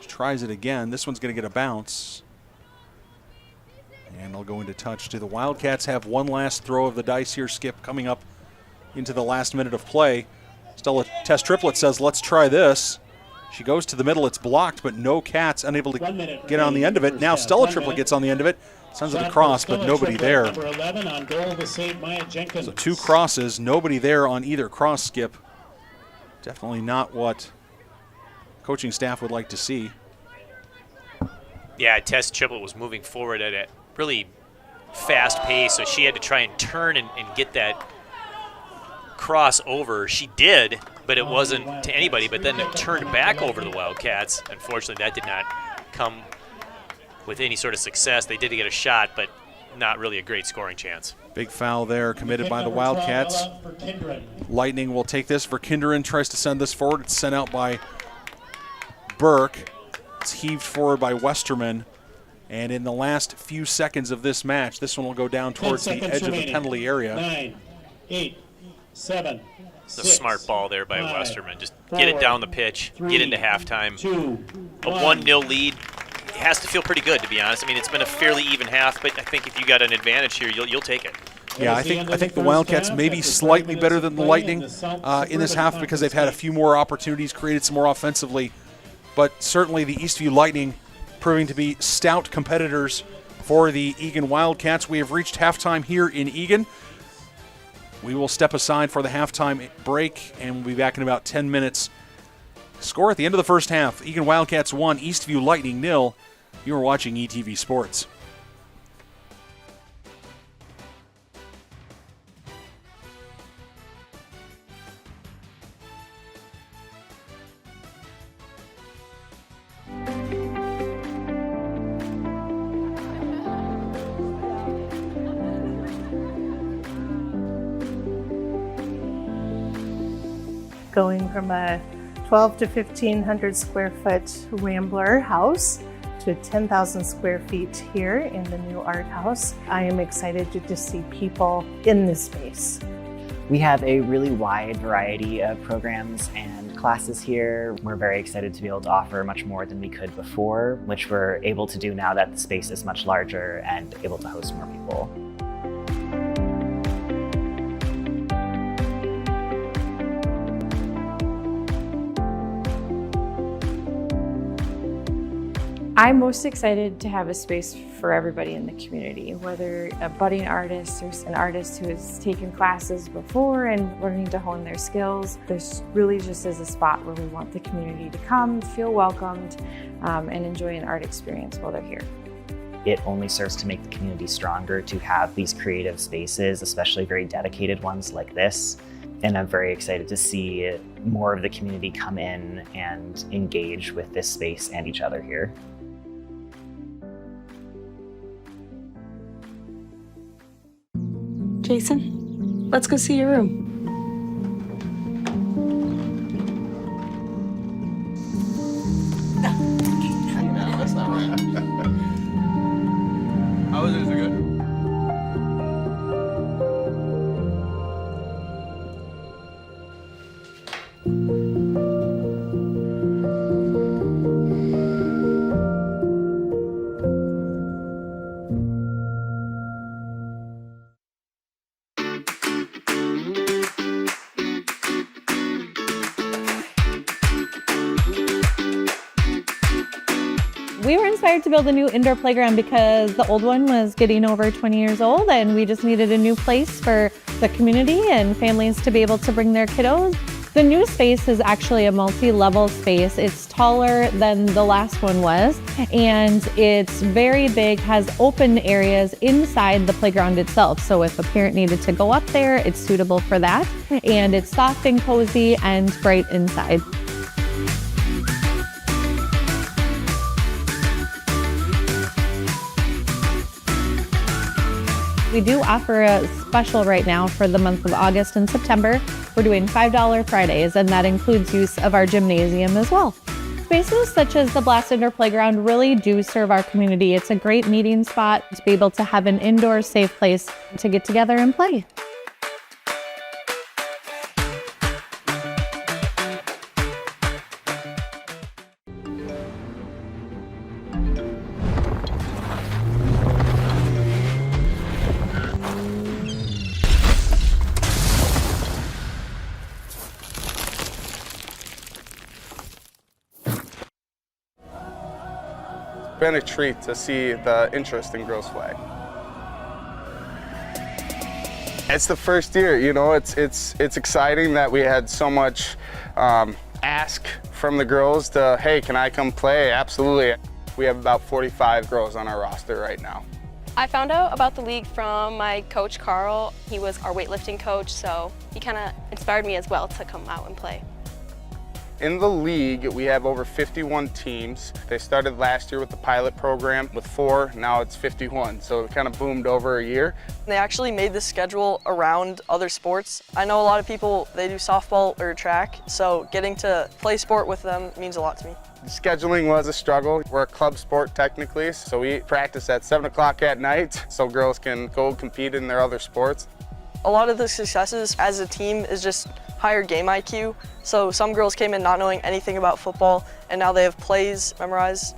Tries it again. This one's going to get a bounce. And they'll go into touch. Do the Wildcats have one last throw of the dice here, Skip, coming up into the last minute of play? Stella Test Triplet says, let's try this. She goes to the middle. It's blocked, but no Cats unable to get on the end of it. Now Stella Triplet gets on the end of it. Sends it across, but nobody there. Number 11 on goal to save Maya Jenkins. So 2 crosses, nobody there on either cross, Skip. Definitely not what coaching staff would like to see. Yeah, Tess Triplet was moving forward at a really fast pace, so she had to try and turn and get that cross over. She did, but it wasn't to anybody, but then it turned back over to the Wildcats. Unfortunately, that did not come with any sort of success. They did get a shot, but not really a great scoring chance. Big foul there committed by the Wildcats. Lightning will take this. Verkinderen tries to send this forward. It's sent out by Burke. It's heaved forward by Westerman. And in the last few seconds of this match, this one will go down towards the edge of the penalty area. 9, 8, 7, It's a smart ball there by Westerman. Just get it down the pitch, get into halftime. A 1-0 lead has to feel pretty good, to be honest. I mean, it's been a fairly even half, but I think if you got an advantage here, you'll take it. Yeah, I think the Wildcats may be slightly better than the Lightning in this half because they've had a few more opportunities, created some more offensively. But certainly the Eastview Lightning proving to be stout competitors for the Eagan Wildcats. We have reached halftime here in Eagan. We will step aside for the halftime break, and we'll be back in about 10 minutes. Score at the end of the first half. Eagan Wildcats 1, Eastview Lightning 0. You are watching ETV Sports. Going from a 12 to 1,500 square foot Rambler house to 10,000 square feet here in the new art house. I am excited to just see people in this space. We have a really wide variety of programs and classes here. We're very excited to be able to offer much more than we could before, which we're able to do now that the space is much larger and able to host more people. I'm most excited to have a space for everybody in the community, whether a budding artist or an artist who has taken classes before and learning to hone their skills. This really just is a spot where we want the community to come, feel welcomed, and enjoy an art experience while they're here. It only serves to make the community stronger to have these creative spaces, especially very dedicated ones like this. And I'm very excited to see more of the community come in and engage with this space and each other here. Jason, let's go see your room. No, that's not right. How was it? Is it good? We were inspired to build a new indoor playground because the old one was getting over 20 years old and we just needed a new place for the community and families to be able to bring their kiddos. The new space is actually a multi-level space. It's taller than the last one was, and it's very big, has open areas inside the playground itself. So if a parent needed to go up there, it's suitable for that. And it's soft and cozy and bright inside. We do offer a special right now for the month of August and September. We're doing $5 Fridays, and that includes use of our gymnasium as well. Spaces such as the Blast Indoor Playground really do serve our community. It's a great meeting spot to be able to have an indoor safe place to get together and play. Been a treat to see the interest in girls flag. It's the first year, you know, it's exciting that we had so much ask from the girls to, hey, can I come play? Absolutely. We have about 45 girls on our roster right now. I found out about the league from my coach, Carl. He was our weightlifting coach, so he kind of inspired me as well to come out and play. In the league, we have over 51 teams. They started last year with the pilot program with 4, now it's 51, so it kind of boomed over a year. They actually made the schedule around other sports. I know a lot of people, they do softball or track, so getting to play sport with them means a lot to me. Scheduling was a struggle. We're a club sport technically, so we practice at 7 o'clock at night so girls can go compete in their other sports. A lot of the successes as a team is just higher game IQ. So some girls came in not knowing anything about football, and now they have plays memorized.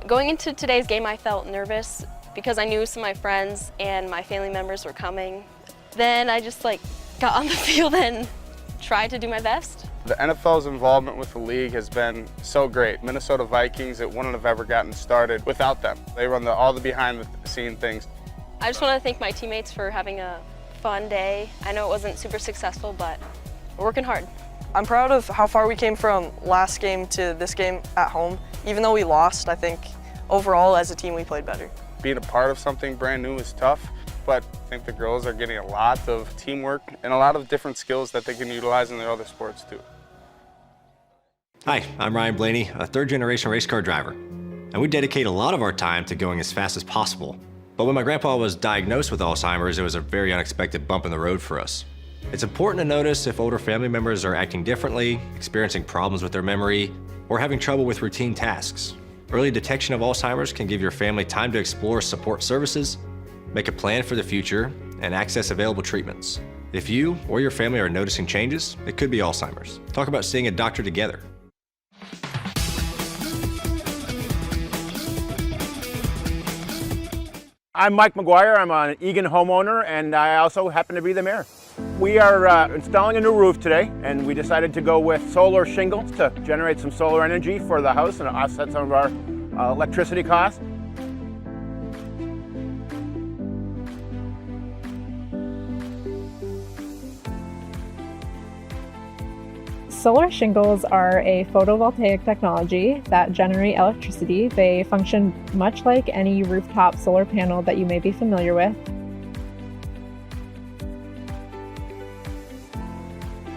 Going into today's game, I felt nervous because I knew some of my friends and my family members were coming. Then I just got on the field and tried to do my best. The NFL's involvement with the league has been so great. Minnesota Vikings, it wouldn't have ever gotten started without them. They run all the behind the scene things. I just want to thank my teammates for having a fun day. I know it wasn't super successful, but we're working hard. I'm proud of how far we came from last game to this game at home. Even though we lost, I think overall as a team we played better. Being a part of something brand new is tough, but I think the girls are getting a lot of teamwork and a lot of different skills that they can utilize in their other sports too. Hi, I'm Ryan Blaney, a third-generation race car driver, and we dedicate a lot of our time to going as fast as possible. But when my grandpa was diagnosed with Alzheimer's, it was a very unexpected bump in the road for us. It's important to notice if older family members are acting differently, experiencing problems with their memory, or having trouble with routine tasks. Early detection of Alzheimer's can give your family time to explore support services, make a plan for the future, and access available treatments. If you or your family are noticing changes, it could be Alzheimer's. Talk about seeing a doctor together. I'm Mike McGuire. I'm an Eagan homeowner, and I also happen to be the mayor. We are installing a new roof today, and we decided to go with solar shingles to generate some solar energy for the house and offset some of our electricity costs. Solar shingles are a photovoltaic technology that generate electricity. They function much like any rooftop solar panel that you may be familiar with.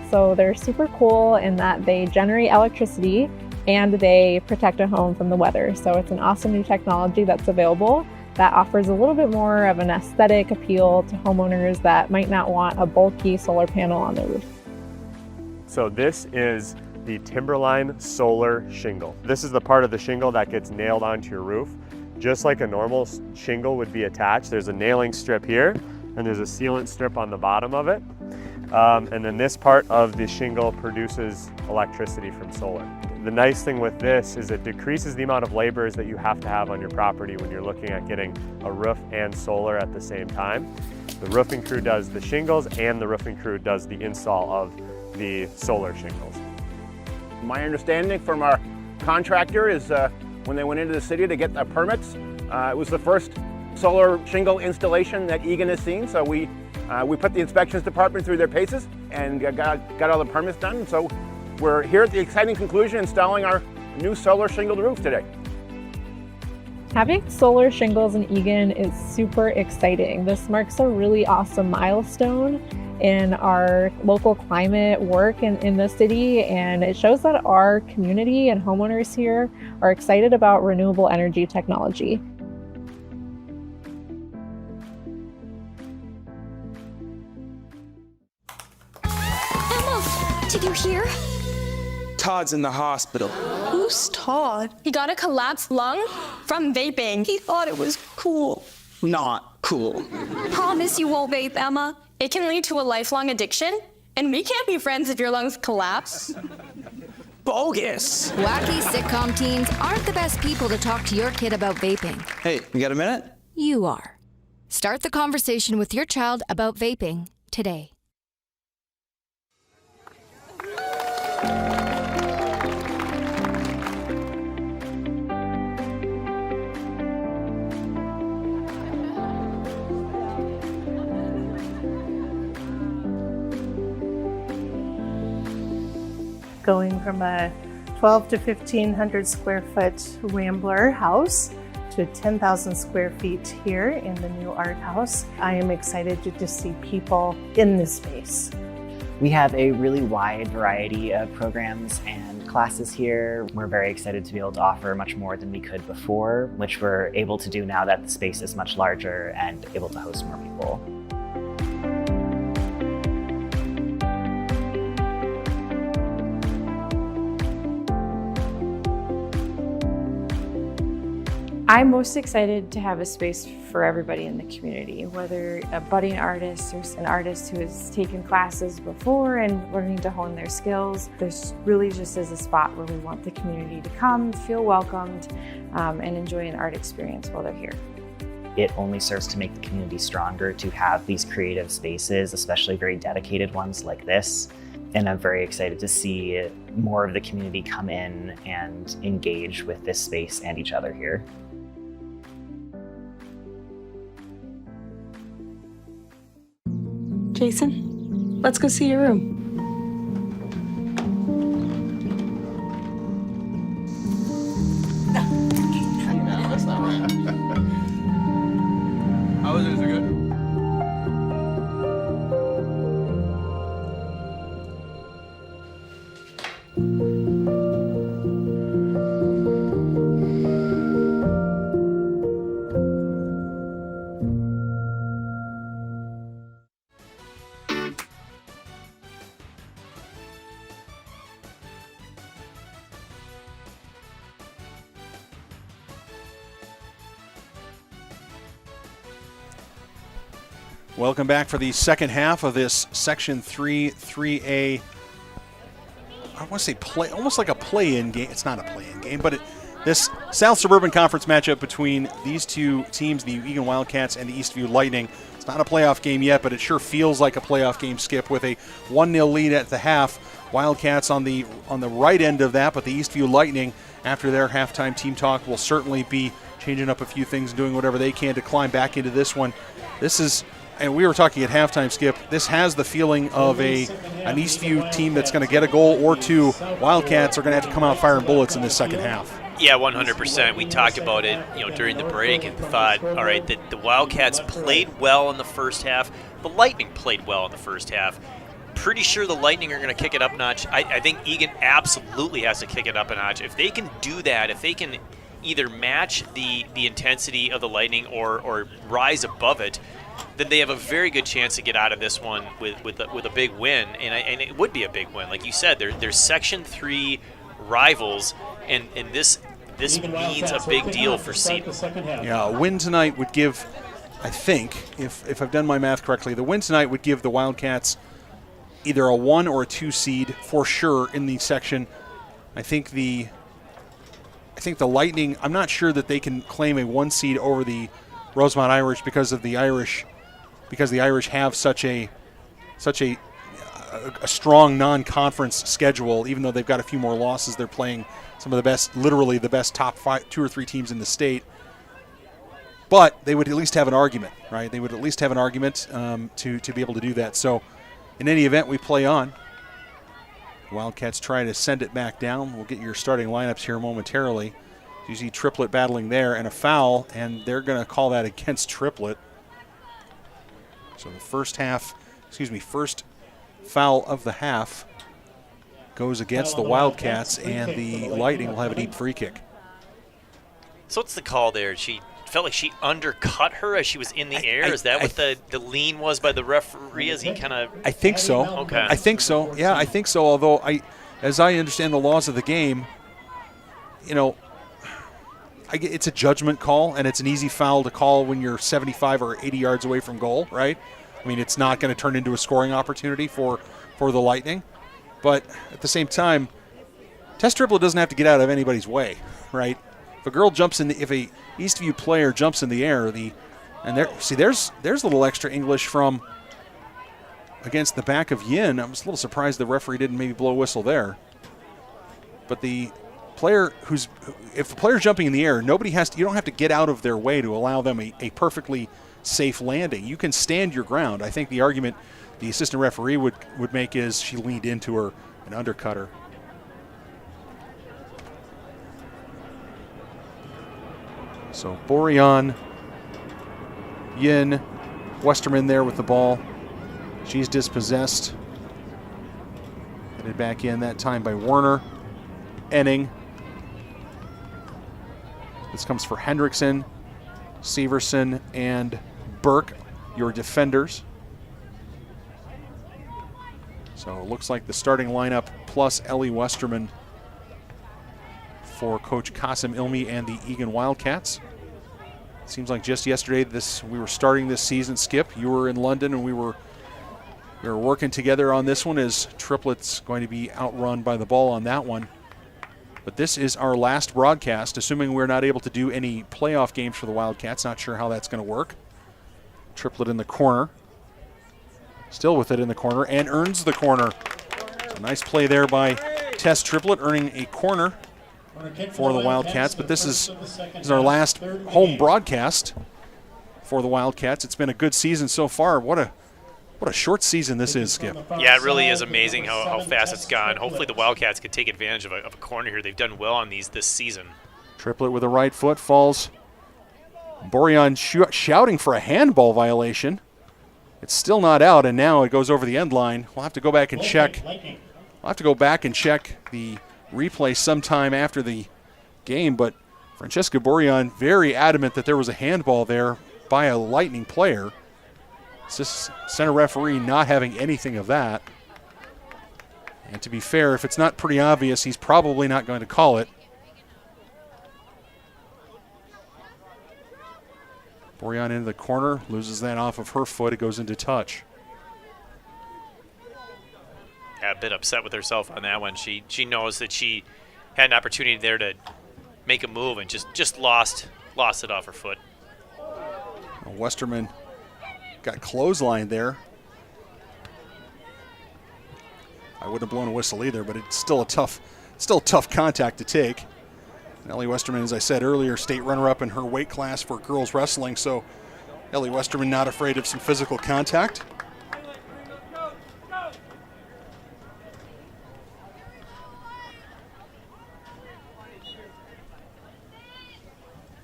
So they're super cool in that they generate electricity and they protect a home from the weather. So it's an awesome new technology that's available that offers a little bit more of an aesthetic appeal to homeowners that might not want a bulky solar panel on their roof. So this is the Timberline solar shingle. This is the part of the shingle that gets nailed onto your roof. Just like a normal shingle would be attached, there's a nailing strip here and there's a sealant strip on the bottom of it. And then this part of the shingle produces electricity from solar. The nice thing with this is it decreases the amount of laborers that you have to have on your property when you're looking at getting a roof and solar at the same time. The roofing crew does the shingles and the roofing crew does the install of the solar shingles. My understanding from our contractor is when they went into the city to get the permits. It was the first solar shingle installation that Eagan has seen, so we put the inspections department through their paces and got all the permits done. So we're here at the exciting conclusion, installing our new solar shingled roof today. Having solar shingles in Eagan is super exciting. This marks a really awesome milestone in our local climate work in the city, and it shows that our community and homeowners here are excited about renewable energy technology. Emma, did you hear? Todd's in the hospital. Who's Todd? He got a collapsed lung from vaping. He thought it was cool. Not cool. Promise you won't vape, Emma. It can lead to a lifelong addiction, and we can't be friends if your lungs collapse. Bogus. Wacky sitcom teens aren't the best people to talk to your kid about vaping. Hey, you got a minute? You are. Start the conversation with your child about vaping today. Going from a 12 to 1,500 square foot Rambler house to 10,000 square feet here in the new art house. I am excited to just see people in this space. We have a really wide variety of programs and classes here. We're very excited to be able to offer much more than we could before, which we're able to do now that the space is much larger and able to host more people. I'm most excited to have a space for everybody in the community, whether a budding artist or an artist who has taken classes before and learning to hone their skills. This really just is a spot where we want the community to come, feel welcomed, and enjoy an art experience while they're here. It only serves to make the community stronger to have these creative spaces, especially very dedicated ones like this. And I'm very excited to see more of the community come in and engage with this space and each other here. Jason, let's go see your room. No, that's not right. How was it? Is it good? Welcome back for the second half of this Section 3A. I want to say play, almost like a play-in game. It's not a play-in game, but this South Suburban Conference matchup between these two teams, the Eagan Wildcats and the Eastview Lightning. It's not a playoff game yet, but it sure feels like a playoff game, Skip, with a 1-0 lead at the half. Wildcats on the right end of that, but the Eastview Lightning, after their halftime team talk, will certainly be changing up a few things, doing whatever they can to climb back into this one. This is, and we were talking at halftime, Skip, this has the feeling of an Eastview team that's going to get a goal or two. Wildcats are going to have to come out firing bullets in this second half. Yeah, 100%. We talked about it, during the break and thought, all right, that the Wildcats played well in the first half. The Lightning played well in the first half. Pretty sure the Lightning are going to kick it up a notch. I think Eagan absolutely has to kick it up a notch. If they can do that, if they can either match the intensity of the Lightning or rise above it, then they have a very good chance to get out of this one with a big win, and it would be a big win. Like you said, they're Section 3 rivals, and this means a big deal for seeding. Yeah, a win tonight would give, I think, if I've done my math correctly, the win tonight would give the Wildcats either a 1 or a 2 seed for sure in the section. I think the Lightning, I'm not sure that they can claim a 1 seed over the Rosemont Irish because the Irish have such a a strong non-conference schedule. Even though they've got a few more losses, they're playing some of the best, literally the best top 2 or 3 teams in the state. But they would at least have an argument, right? They would at least have an argument to be able to do that. So in any event, we play on. Wildcats try to send it back down. We'll get your starting lineups here momentarily. You see Triplet battling there and a foul, and they're going to call that against Triplet. So the first foul of the half goes against the Wildcats, and the Lightning will have a deep free kick. So what's the call there? She felt like she undercut her as she was in the air. Is that what the lean was by the referee as he kind of... I think so. Okay. I think so. Yeah, I think so. Although, as I understand the laws of the game, it's a judgment call, and it's an easy foul to call when you're 75 or 80 yards away from goal, right? I mean, it's not going to turn into a scoring opportunity for the Lightning. But at the same time, Tess Triplet doesn't have to get out of anybody's way, right? If a Eastview player jumps in the air, there's a little extra English from against the back of Yin. I was a little surprised the referee didn't maybe blow a whistle there. But the player if the player's jumping in the air, you don't have to get out of their way to allow them a perfectly safe landing. You can stand your ground. I think the argument the assistant referee would make is she leaned into her and undercut her. So Borean, Yin, Westerman there with the ball. She's dispossessed. Headed back in that time by Werner. Enning. This comes for Hendrickson, Severson, and Burke, your defenders. So it looks like the starting lineup plus Ellie Westerman for Coach Qasim Ilmi and the Eagan Wildcats. Seems like just yesterday we were starting this season. Skip, you were in London, and we were working together on this one as Triplet's going to be outrun by the ball on that one. But this is our last broadcast, assuming we're not able to do any playoff games for the Wildcats. Not sure how that's going to work. Triplet in the corner. Still with it in the corner, and earns the corner. So nice play there by Tess Triplet, earning a corner for the Wildcats. But this is our last home broadcast for the Wildcats. It's been a good season so far. What a short season this is, Skip. Yeah, it really is amazing how fast it's gone. Hopefully the Wildcats could take advantage of a corner here. They've done well on these this season. Triplet with the right foot falls. Borean shouting for a handball violation. It's still not out, and now it goes over the end line. We'll have to go back and check. We'll have to go back and check the replay sometime after the game, but Francesca Borean very adamant that there was a handball there by a Lightning player. It's just center referee not having anything of that. And to be fair, if it's not pretty obvious, he's probably not going to call it. Borean into the corner, loses that off of her foot. It goes into touch. Yeah, a bit upset with herself on that one. She knows that she had an opportunity there to make a move and just lost it off her foot. Westerman got clotheslined there. I wouldn't have blown a whistle either, but it's still tough contact to take. And Ellie Westerman, as I said earlier, state runner-up in her weight class for girls wrestling, so Ellie Westerman not afraid of some physical contact.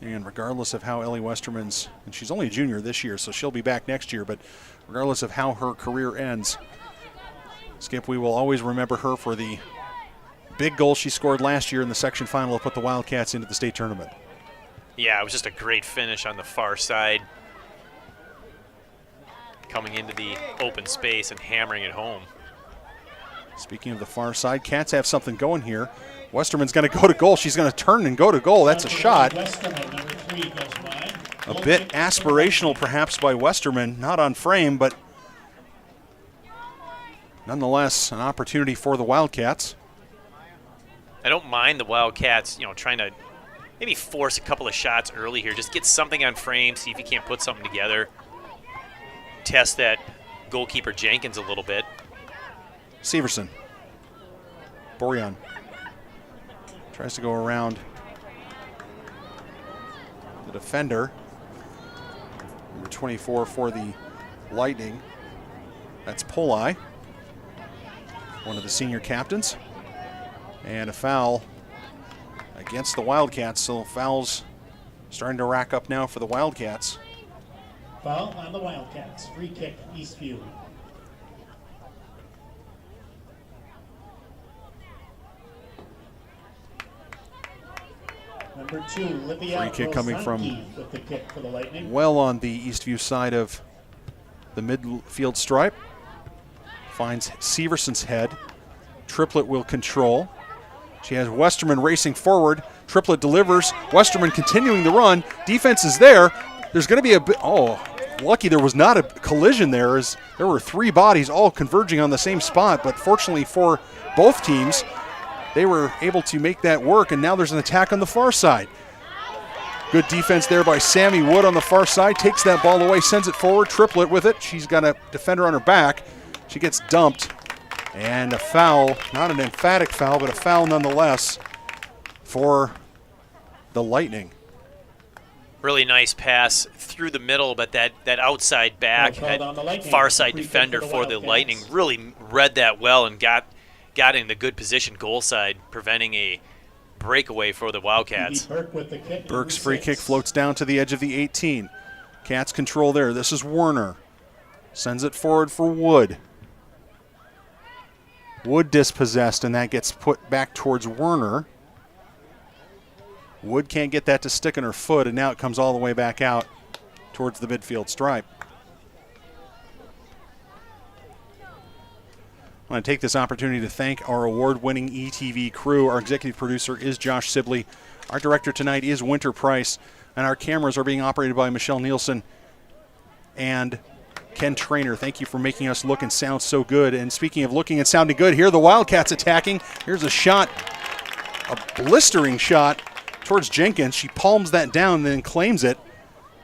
And regardless of how Ellie Westerman's, and she's only a junior this year, so she'll be back next year, but regardless of how her career ends, Skip, we will always remember her for the big goal she scored last year in the section final to put the Wildcats into the state tournament. Yeah, it was just a great finish on the far side. Coming into the open space and hammering it home. Speaking of the far side, Cats have something going here. Westerman's going to go to goal. She's going to turn and go to goal. That's a shot. A bit aspirational perhaps by Westerman, not on frame, but nonetheless an opportunity for the Wildcats. I don't mind the Wildcats, trying to maybe force a couple of shots early here. Just get something on frame, see if you can't put something together. Test that goalkeeper Jenkins a little bit. Severson. Borjan tries to go around the defender. Number 24 for the Lightning. That's Polai, one of the senior captains. And a foul against the Wildcats. So fouls starting to rack up now for the Wildcats. Foul on the Wildcats. Free kick, Eastview. Number 2, Livia Free kick coming from with the kick for the Lightning. well on the Eastview side of the midfield stripe. Finds Severson's head. Triplett will control. She has Westerman racing forward. Triplett delivers. Westerman continuing the run. Defense is there. There's going to be a bit. Oh, lucky there was not a collision there, as there were 3 bodies all converging on the same spot. But fortunately for both teams, they were able to make that work, and now there's an attack on the far side. Good defense there by Sammy Wood on the far side. Takes that ball away, sends it forward. Triplett with it. She's got a defender on her back. She gets dumped. And a foul, not an emphatic foul, but a foul nonetheless for the Lightning. Really nice pass through the middle, but that outside back, far side defender for the Lightning really read that well and got in the good position goal side, preventing a breakaway for the Wildcats. Burke's free kick floats down to the edge of the 18. Cats control there. This is Werner. Sends it forward for Wood. Wood dispossessed, and that gets put back towards Werner. Wood can't get that to stick in her foot, and now it comes all the way back out towards the midfield stripe. I want to take this opportunity to thank our award-winning ETV crew. Our executive producer is Josh Sibley. Our director tonight is Winter Price, and our cameras are being operated by Michelle Nielsen and Ken Trainer. Thank you for making us look and sound so good. And speaking of looking and sounding good, here are the Wildcats attacking. Here's a shot, a blistering shot towards Jenkins. She palms that down and then claims it.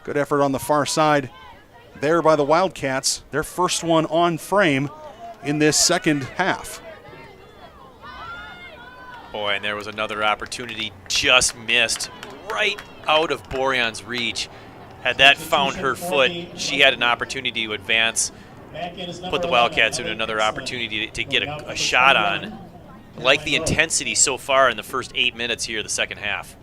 Good effort on the far side there by the Wildcats. Their first one on frame in this second half. Boy, and there was another opportunity just missed right out of Borjan's reach. Had that found her foot, she had an opportunity to advance, put the Wildcats in another opportunity to get a shot on. Like the intensity so far in the first 8 minutes here of the second half.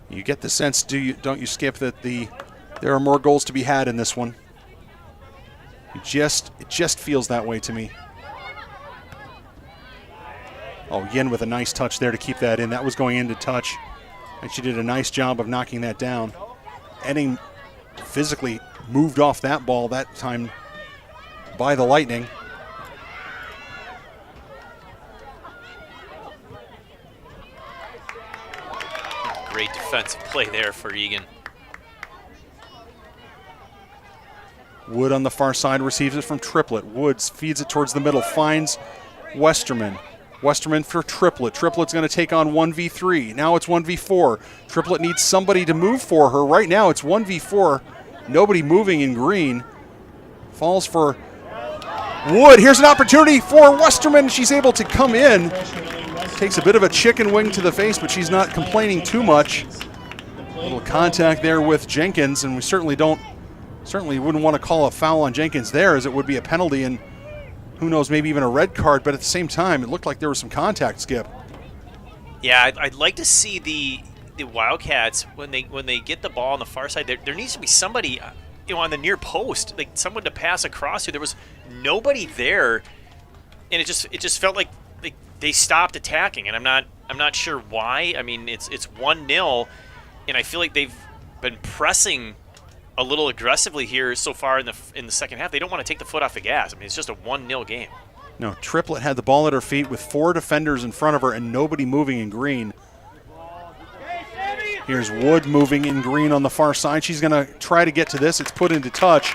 You get the sense, don't you, Skip, that there are more goals to be had in this one? It just feels that way to me. Oh, Yin with a nice touch there to keep that in. That was going into touch, and she did a nice job of knocking that down. Enning physically moved off that ball that time by the Lightning. Great defensive play there for Eagan. Wood on the far side receives it from Triplett. Woods feeds it towards the middle, finds Westerman. Westerman for Triplett. Triplett's going to take on 1v3. Now it's 1v4. Triplett needs somebody to move for her. Right now it's 1v4. Nobody moving in green. Falls for Wood. Here's an opportunity for Westerman. She's able to come in. Takes a bit of a chicken wing to the face, but she's not complaining too much. A little contact there with Jenkins, and we certainly wouldn't want to call a foul on Jenkins there, as it would be a penalty and who knows, maybe even a red card, but at the same time, it looked like there was some contact, Skip. Yeah, I'd like to see the Wildcats, when they get the ball on the far side, there needs to be somebody on the near post, like someone to pass across to. There was nobody there, and it just felt like they stopped attacking, and I'm not sure why. I mean, it's 1-0, and I feel like they've been pressing a little aggressively here so far in the second half. They don't want to take the foot off the gas. I mean, it's just a 1-0 game. No, Triplett had the ball at her feet with 4 defenders in front of her and nobody moving in green. Here's Wood moving in green on the far side. She's going to try to get to this. It's put into touch,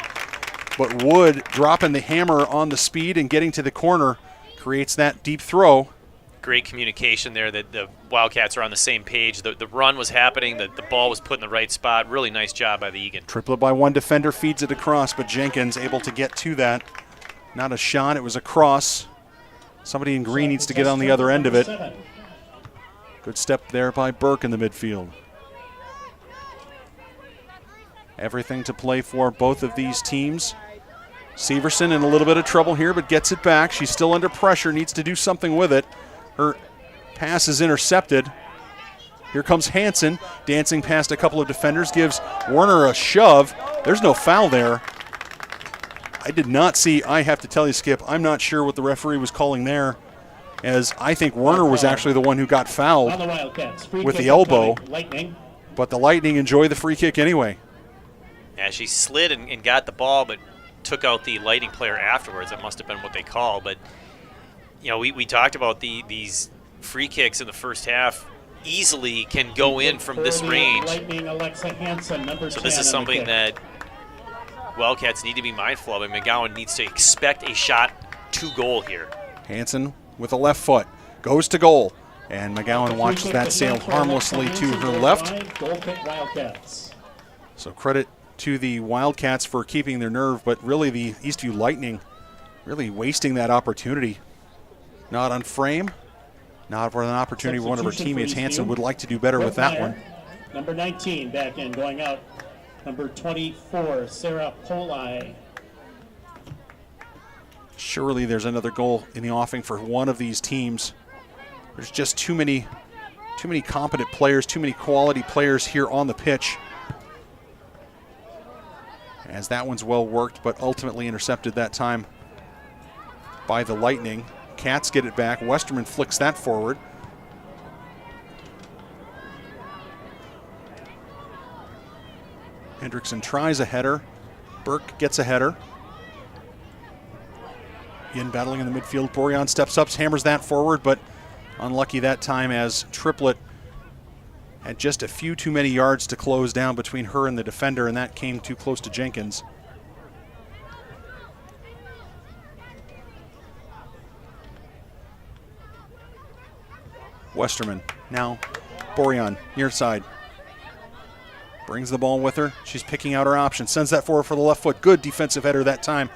but Wood dropping the hammer on the speed and getting to the corner creates that deep throw. great communication there, that the Wildcats are on the same page. The run was happening, the ball was put in the right spot. Really nice job by the Eagan. Triplet by one defender, feeds it across, but Jenkins able to get to that. Not a shot, it was a cross. Somebody in green needs to get on the other end of it. Good step there by Burke in the midfield. Everything to play for both of these teams. Severson in a little bit of trouble here, but gets it back. She's still under pressure, needs to do something with it. Her pass is intercepted. Here comes Hansen, dancing past a couple of defenders, gives Werner a shove. There's no foul there. I did not see, I have to tell you, Skip, I'm not sure what the referee was calling there, as I think Werner was actually the one who got fouled with the elbow, but the Lightning enjoy the free kick anyway. Yeah, she slid and got the ball, but took out the Lightning player afterwards. That must have been what they called. But, you know, we talked about these free kicks in the first half easily can go in from this range. So this is something that Wildcats need to be mindful of, and McGowan needs to expect a shot to goal here. Hansen with a left foot goes to goal, and McGowan watches that sail harmlessly to her left. So credit to the Wildcats for keeping their nerve, but really the Eastview Lightning really wasting that opportunity. Not on frame, not for an opportunity where one of her teammates, Hansen, would like to do better with that one. Number 19 back in, going out. Number 24, Sarah Poli. Surely there's another goal in the offing for one of these teams. There's just too many competent players, too many quality players here on the pitch. As that one's well worked, but ultimately intercepted that time by the Lightning. Cats get it back. Westerman flicks that forward. Hendrickson tries a header. Burke gets a header. Ian battling in the midfield. Bourillon steps up, hammers that forward, but unlucky that time as Triplet had just a few too many yards to close down between her and the defender, and that came too close to Jenkins. Westerman, now Bourillon, near side. Brings the ball with her. She's picking out her options. Sends that forward for the left foot. Good defensive header that time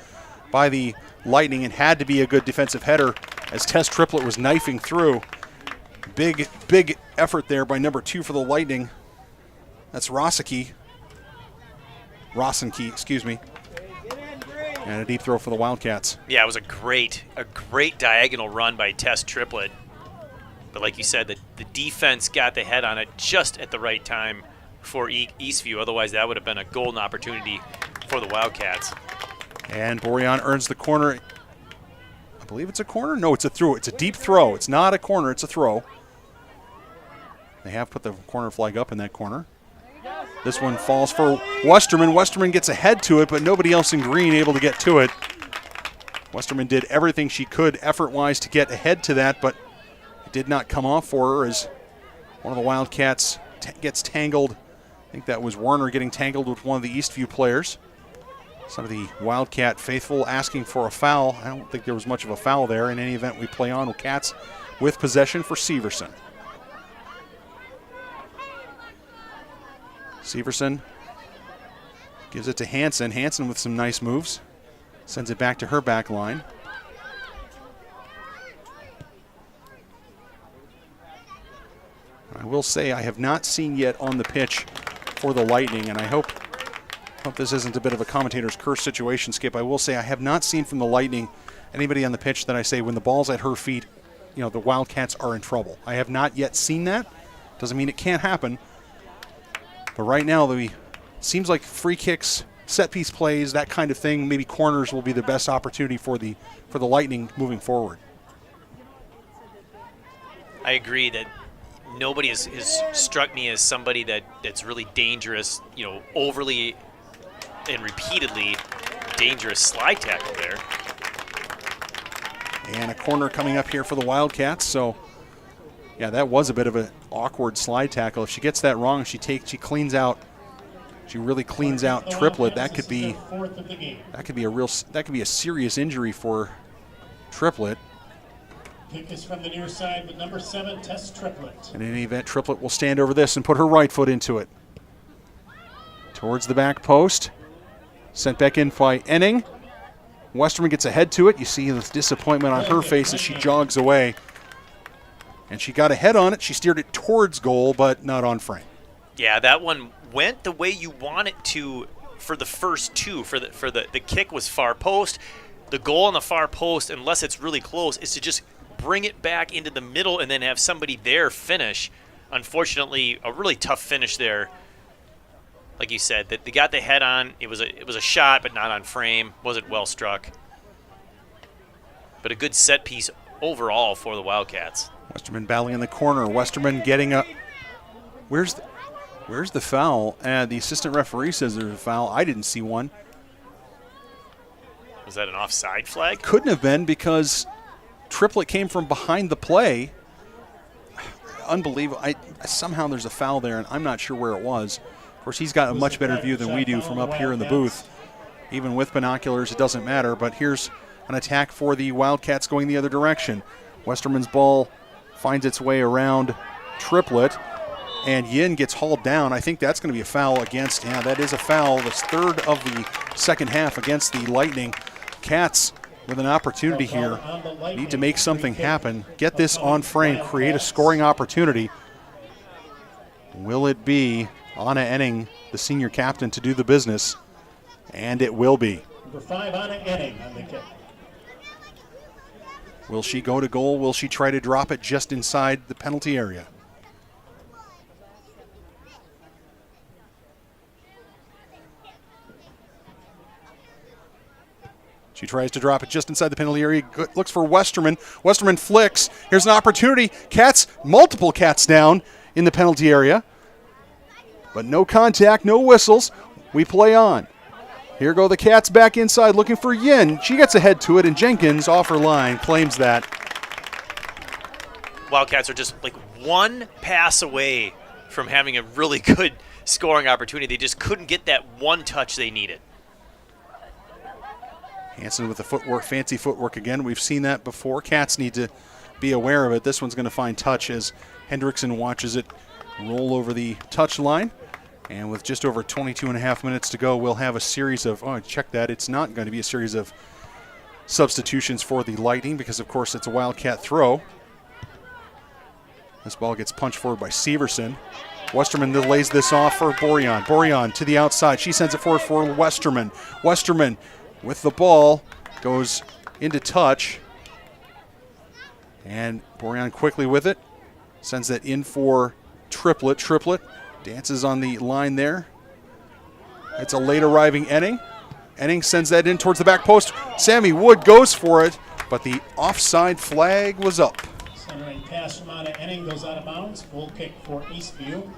by the Lightning, and had to be a good defensive header as Tess Triplet was knifing through. Big effort there by number 2 for the Lightning. That's Rosenke, excuse me. And a deep throw for the Wildcats. Yeah, it was a great diagonal run by Tess Triplet. But like you said, the defense got the head on it just at the right time for Eastview. Otherwise, that would have been a golden opportunity for the Wildcats. And Bourillon earns the corner. I believe it's a corner? No, it's a throw. It's a deep throw. It's not a corner, it's a throw. They have put the corner flag up in that corner. This one falls for Westerman. Westerman gets ahead to it, but nobody else in green able to get to it. Westerman did everything she could effort-wise to get ahead to that, but it did not come off for her as one of the Wildcats gets tangled. I think that was Werner getting tangled with one of the Eastview players. Some of the Wildcat faithful asking for a foul. I don't think there was much of a foul there. In any event, we play on with Cats with possession for Severson. Severson gives it to Hansen. Hansen with some nice moves. Sends it back to her back line. I will say I have not seen yet on the pitch for the Lightning, and I hope this isn't a bit of a commentator's curse situation, Skip. I will say I have not seen from the Lightning anybody on the pitch that I say when the ball's at her feet, you know, the Wildcats are in trouble. I have not yet seen that. Doesn't mean it can't happen. But right now, it seems like free kicks, set piece plays, that kind of thing, maybe corners will be the best opportunity for the Lightning moving forward. I agree that nobody has struck me as somebody that's really dangerous, you know, overly and repeatedly dangerous slide tackle there. And a corner coming up here for the Wildcats. So, yeah, that was a bit of an awkward slide tackle. If she gets that wrong, she cleans out. She really cleans out Triplet. That could be a serious injury for Triplet. Kick is from the near side with number 7, Tess Triplett. And in any event, Triplett will stand over this and put her right foot into it. Towards the back post. Sent back in by Enning. Westerman gets ahead to it. You see the disappointment on her face as she jogs away. And she got ahead on it. She steered it towards goal, but not on frame. Yeah, that one went the way you want it to for the first two. The kick was far post. The goal on the far post, unless it's really close, is to just bring it back into the middle and then have somebody there finish. Unfortunately, a really tough finish there. Like you said, they got the head on. It was a shot, but not on frame. Wasn't well struck. But a good set piece overall for the Wildcats. Westerman battling in the corner. Westerman getting a. Where's the foul? The assistant referee says there's a foul. I didn't see one. Was that an offside flag? Couldn't have been because Triplett came from behind the play. Unbelievable. Somehow there's a foul there, and I'm not sure where it was. Of course, he's got a much better view than we do from up here in the booth. Even with binoculars, it doesn't matter. But here's an attack for the Wildcats going the other direction. Westerman's ball finds its way around Triplett, and Yin gets hauled down. I think that's going to be a foul against, yeah, that is a foul. That's third of the second half against the Lightning. Cats with an opportunity here. Need to make something happen. Get this on frame, create a scoring opportunity. Will it be Anna Enning, the senior captain, to do the business? And it will be. Number 5, Anna Enning on the kick. Will she go to goal? Will she try to drop it just inside the penalty area? She tries to drop it just inside the penalty area. Good, looks for Westerman. Westerman flicks. Here's an opportunity. Cats, multiple Cats down in the penalty area. But no contact, no whistles. We play on. Here go the Cats back inside looking for Yin. She gets ahead to it, and Jenkins off her line claims that. Wildcats are just like one pass away from having a really good scoring opportunity. They just couldn't get that one touch they needed. Hansen with the footwork, fancy footwork again. We've seen that before. Cats need to be aware of it. This one's going to find touch as Hendrickson watches it roll over the touch line. And with just over 22 and a half minutes to go, we'll have a series of, check that. It's not going to be a series of substitutions for the Lightning because, of course, it's a Wildcat throw. This ball gets punched forward by Severson. Westerman lays this off for Borean. Borean to the outside. She sends it forward for Westerman. Westerman with the ball goes into touch. And Borean quickly with it. Sends that in for Triplett. Triplett dances on the line there. It's a late arriving Enning. Enning sends that in towards the back post. Sammy Wood goes for it, but the offside flag was up. Centering pass from Anna Enning goes out of bounds. Full kick for Eastview.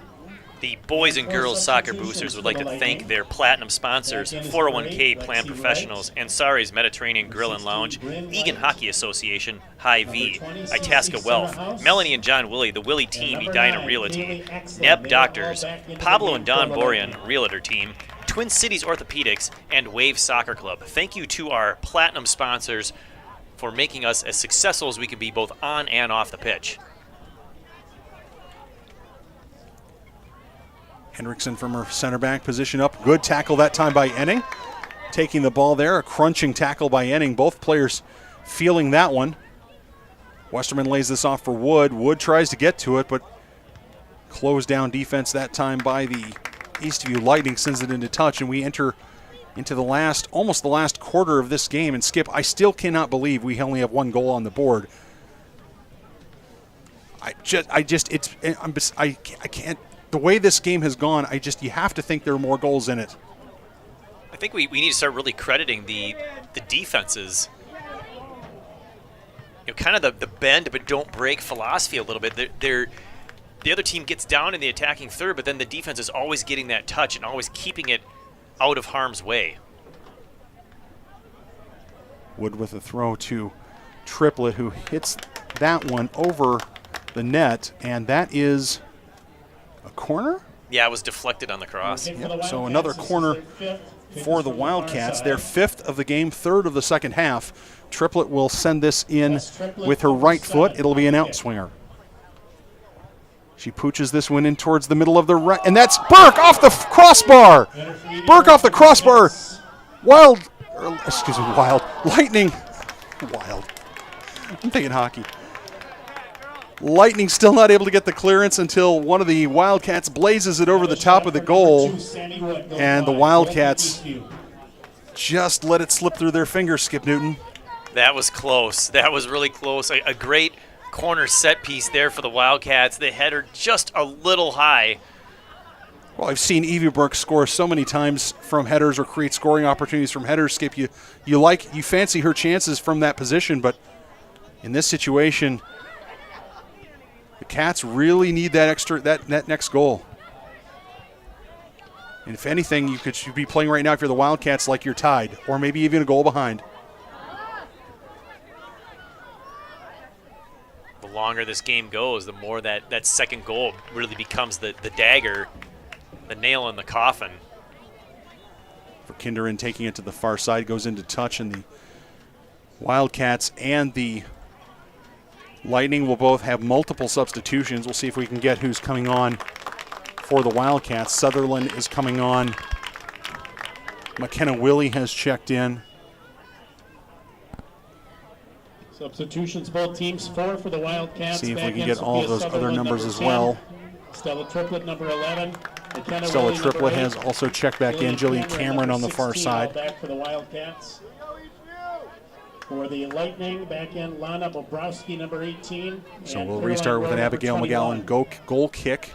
The boys and girls soccer boosters would like to thank their platinum sponsors, 401k Plan Professionals, Ansari's Mediterranean Grill and Lounge, Eagan Hockey Association, Hy-Vee, Itasca Wealth, Melanie and John Willie, the Willie Team, Edina Realty, Neb Doctors, Pablo and Don Borean, Realtor Team, Twin Cities Orthopedics, and Wave Soccer Club. Thank you to our platinum sponsors for making us as successful as we can be both on and off the pitch. Hendrickson from her center back position up. Good tackle that time by Enning. Taking the ball there. A crunching tackle by Enning. Both players feeling that one. Westerman lays this off for Wood. Wood tries to get to it, but closed down defense that time by the Eastview Lightning sends it into touch, and we enter into the almost the last quarter of this game. And Skip, I still cannot believe we only have one goal on the board. I can't. The way this game has gone, you have to think there are more goals in it. I think we need to start really crediting the defenses. Kind of the bend but don't break philosophy a little bit. The other team gets down in the attacking third, but then the defense is always getting that touch and always keeping it out of harm's way. Wood with a throw to Triplett, who hits that one over the net, and that is a corner? Yeah, it was deflected on the cross. Yep. So another corner for the Wildcats. Their 5th of the game, 3rd of the second half. Triplett will send this in with her right foot. It'll be an outswinger. She pooches this one in towards the middle of the right, and that's Burke off the crossbar. Burke off the crossbar. Wild. Lightning. Wild. I'm thinking hockey. Lightning still not able to get the clearance until one of the Wildcats blazes it over the top of the goal, and the Wildcats just let it slip through their fingers, Skip Newton. That was close. That was really close. A great corner set piece there for the Wildcats. They had her just a little high. Well, I've seen Evie Burke score so many times from headers or create scoring opportunities from headers, Skip. You fancy her chances from that position, but in this situation, the Cats really need that next goal. And if anything, you should be playing right now if you're the Wildcats like you're tied, or maybe even a goal behind. The longer this game goes, the more that second goal really becomes the dagger, the nail in the coffin. For Kinderin taking it to the far side, goes into touch, and the Wildcats and the Lightning will both have multiple substitutions. We'll see if we can get who's coming on for the Wildcats. Sutherland is coming on. McKenna Willie has checked in. Substitutions, both teams, 4 for the Wildcats. See if we can get all those other numbers as well. Stella Triplett, number 11. Stella Triplett has also checked back in. Jillian Cameron on the far side. Back for the Wildcats. For the Lightning, back in Lana Bobrowski, number 18. So we'll restart with an Abigail McGowan goal kick.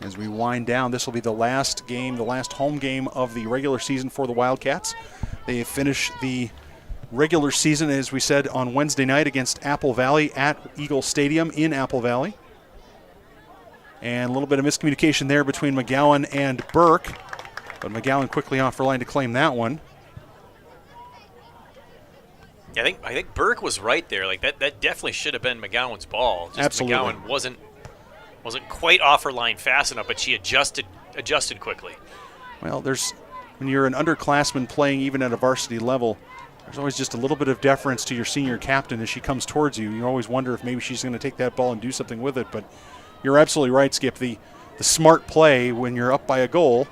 As we wind down, this will be the last game, the last home game of the regular season for the Wildcats. They finish the regular season, as we said, on Wednesday night against Apple Valley at Eagle Stadium in Apple Valley. And a little bit of miscommunication there between McGowan and Burke, but McGowan quickly off her line to claim that one. Yeah, I think Burke was right there. Like that definitely should have been McGowan's ball. Just Absolutely. McGowan wasn't quite off her line fast enough, but she adjusted quickly. Well, when you're an underclassman playing even at a varsity level, there's always just a little bit of deference to your senior captain as she comes towards you. You always wonder if maybe she's going to take that ball and do something with it. But you're absolutely right, Skip. The smart play when you're up by a goal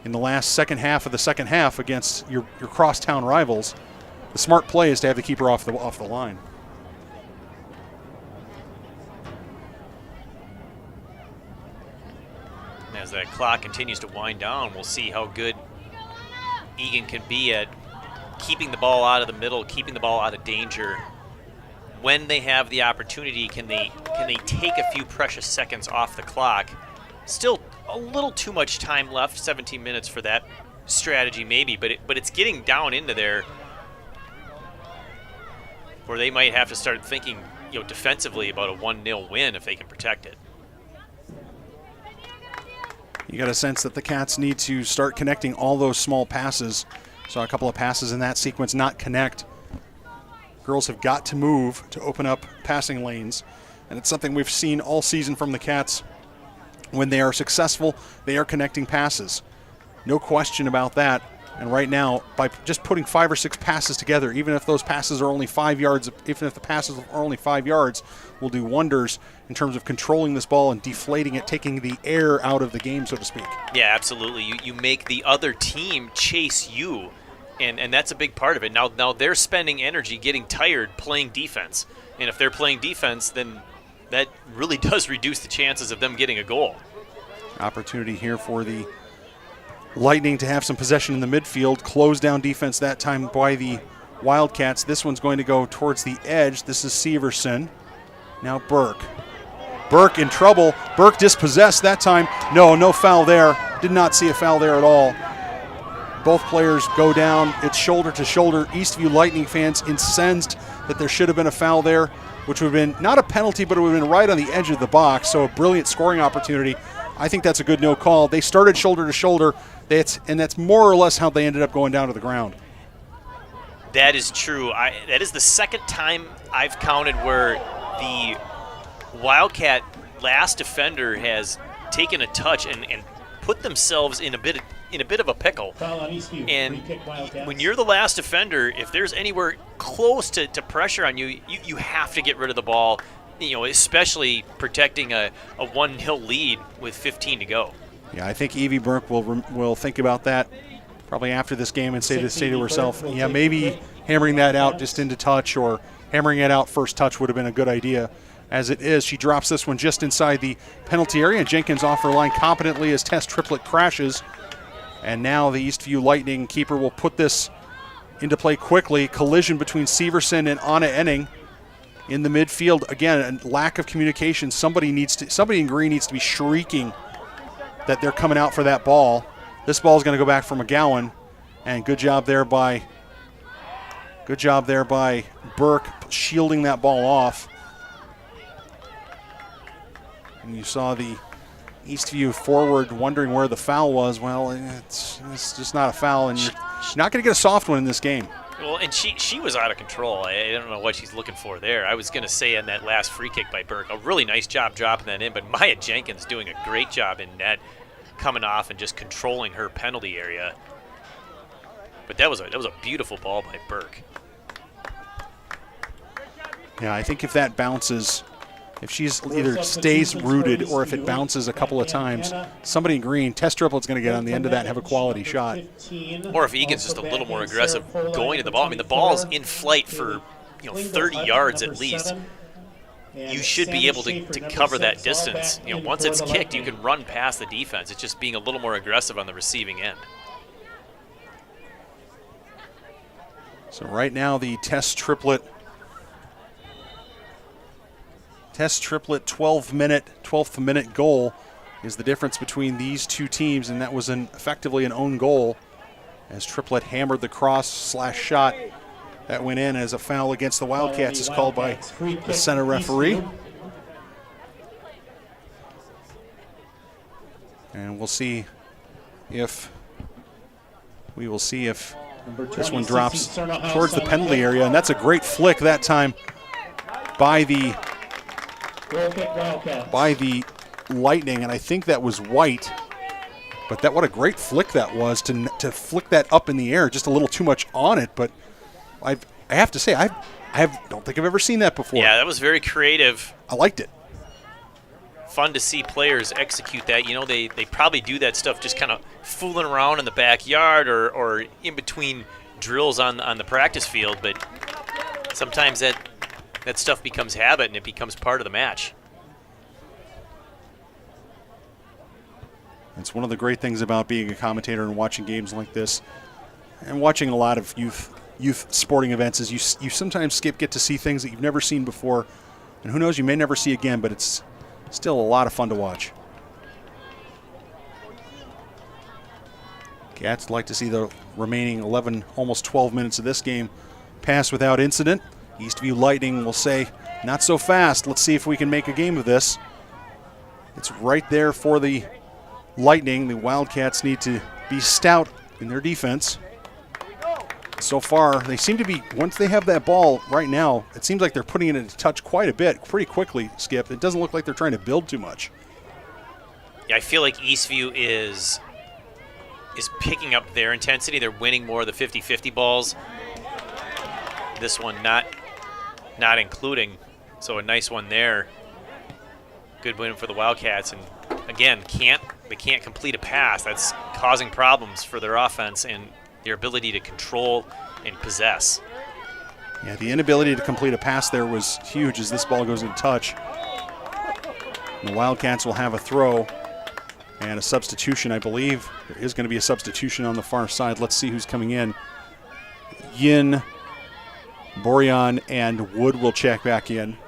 in the second half of the second half against your crosstown rivals, the smart play is to have the keeper off the line. As that clock continues to wind down, we'll see how good Eagan can be at keeping the ball out of the middle, keeping the ball out of danger. When they have the opportunity, can they take a few precious seconds off the clock? Still a little too much time left, 17 minutes for that strategy maybe, but it's getting down into there where they might have to start thinking, defensively about a 1-0 win if they can protect it. You got a sense that the Cats need to start connecting all those small passes. Saw a couple of passes in that sequence not connect. Girls have got to move to open up passing lanes, and it's something we've seen all season from the Cats. When they are successful, they are connecting passes. No question about that. And right now, by just putting 5 or 6 passes together, even if those passes are only 5 yards, even if the passes are only 5 yards, will do wonders in terms of controlling this ball and deflating it, taking the air out of the game, so to speak. Yeah, absolutely. You make the other team chase you, and that's a big part of it. Now they're spending energy getting tired playing defense, and if they're playing defense, then that really does reduce the chances of them getting a goal. Opportunity here for the Lightning to have some possession in the midfield. Close down defense that time by the Wildcats. This one's going to go towards the edge. This is Severson. Now Burke. Burke in trouble. Burke dispossessed that time. No foul there. Did not see a foul there at all. Both players go down. It's shoulder to shoulder. Eastview Lightning fans incensed that there should have been a foul there, which would have been not a penalty, but it would have been right on the edge of the box. So a brilliant scoring opportunity. I think that's a good no call. They started shoulder to shoulder, and that's more or less how they ended up going down to the ground. That is true. That is the second time I've counted where the Wildcat last defender has taken a touch and put themselves in a bit of a pickle. Foul on Eastview. And Free kick, Wildcats. when you're the last defender, if there's anywhere close to pressure on you, you have to get rid of the ball, especially protecting a 1-0 lead with 15 to go. Yeah, I think Evie Burke will think about that probably after this game and say to herself, yeah, maybe hammering that out just into touch or hammering it out first touch would have been a good idea. As it is, she drops this one just inside the penalty area, and Jenkins off her line competently as Tess Triplett crashes. And now the Eastview Lightning keeper will put this into play quickly. Collision between Severson and Anna Enning in the midfield. Again, a lack of communication. Somebody in green needs to be shrieking that they're coming out for that ball. This ball is going to go back for McGowan, and good job there by Burke shielding that ball off. And you saw the Eastview forward wondering where the foul was. Well, it's just not a foul, and you're not going to get a soft one in this game. Well, and she was out of control. I don't know what she's looking for there. I was going to say on that last free kick by Burke, a really nice job dropping that in, but Maya Jenkins doing a great job in net, coming off and just controlling her penalty area. But that was a beautiful ball by Burke. Yeah, I think if that bounces, if she's either stays rooted or if it bounces a couple of times, somebody in green, Tess Triplett's going to get on the end of that and have a quality shot. Or if Egan's just a little more aggressive going to the ball. I mean, the ball's in flight for 30 yards at least. You should be able to cover that distance. Once it's kicked, you can run past the defense. It's just being a little more aggressive on the receiving end. So right now the Tess Triplett 12th minute goal is the difference between these two teams, and that was effectively an own goal as Triplett hammered the cross/shot that went in as a foul against the Wildcats is called by the center referee. And we'll see if this one drops towards the penalty area, and that's a great flick that time by the Lightning, and I think that was White. But what a great flick that was to flick that up in the air, just a little too much on it. But I have to say, I don't think I've ever seen that before. Yeah, that was very creative. I liked it. Fun to see players execute that. They probably do that stuff just kind of fooling around in the backyard or in between drills on the practice field. But sometimes that stuff becomes habit and it becomes part of the match. It's one of the great things about being a commentator and watching games like this and watching a lot of youth sporting events is you sometimes get to see things that you've never seen before, and who knows, you may never see again, but it's still a lot of fun to watch. Cats like to see the remaining 11, almost 12 minutes of this game pass without incident. Eastview Lightning will say, not so fast. Let's see if we can make a game of this. It's right there for the Lightning. The Wildcats need to be stout in their defense. So far, they seem to be, once they have that ball right now, it seems like they're putting it into touch quite a bit, pretty quickly, Skip. It doesn't look like they're trying to build too much. Yeah, I feel like Eastview is picking up their intensity. They're winning more of the 50-50 balls. This one not including, so a nice one there. Good win for the Wildcats, and again, they can't complete a pass. That's causing problems for their offense and their ability to control and possess. Yeah, the inability to complete a pass there was huge as this ball goes into touch. And the Wildcats will have a throw and a substitution, I believe. There is going to be a substitution on the far side. Let's see who's coming in. Yin, Borean, and Wood will check back in.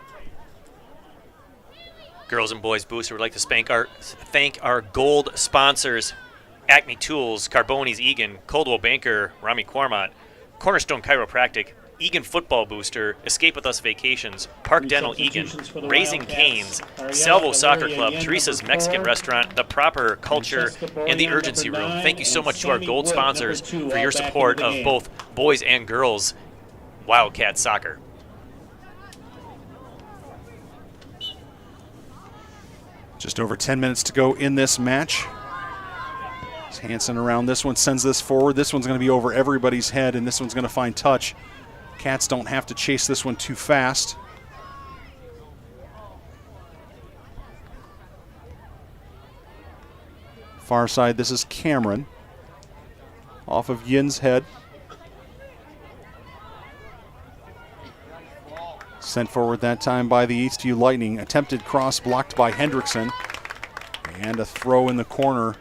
Girls and Boys Booster would like to thank our gold sponsors, Acme Tools, Carboni's Eagan, Coldwell Banker, Rami Quarmont, Cornerstone Chiropractic, Eagan Football Booster, Escape With Us Vacations, Park Dental Eagan, Raising Cane's, Salvo Soccer Club, Teresa's Mexican Restaurant, The Proper Culture, and The Urgency Room. Thank you so much to our gold sponsors for your support of both boys and girls Wildcat soccer. Just over 10 minutes to go in this match. Hansen around this one, sends this forward. This one's going to be over everybody's head, and this one's going to find touch. Cats don't have to chase this one too fast. Far side, this is Cameron. Off of Yin's head. Sent forward that time by the Eastview Lightning. Attempted cross blocked by Hendrickson. And a throw in the corner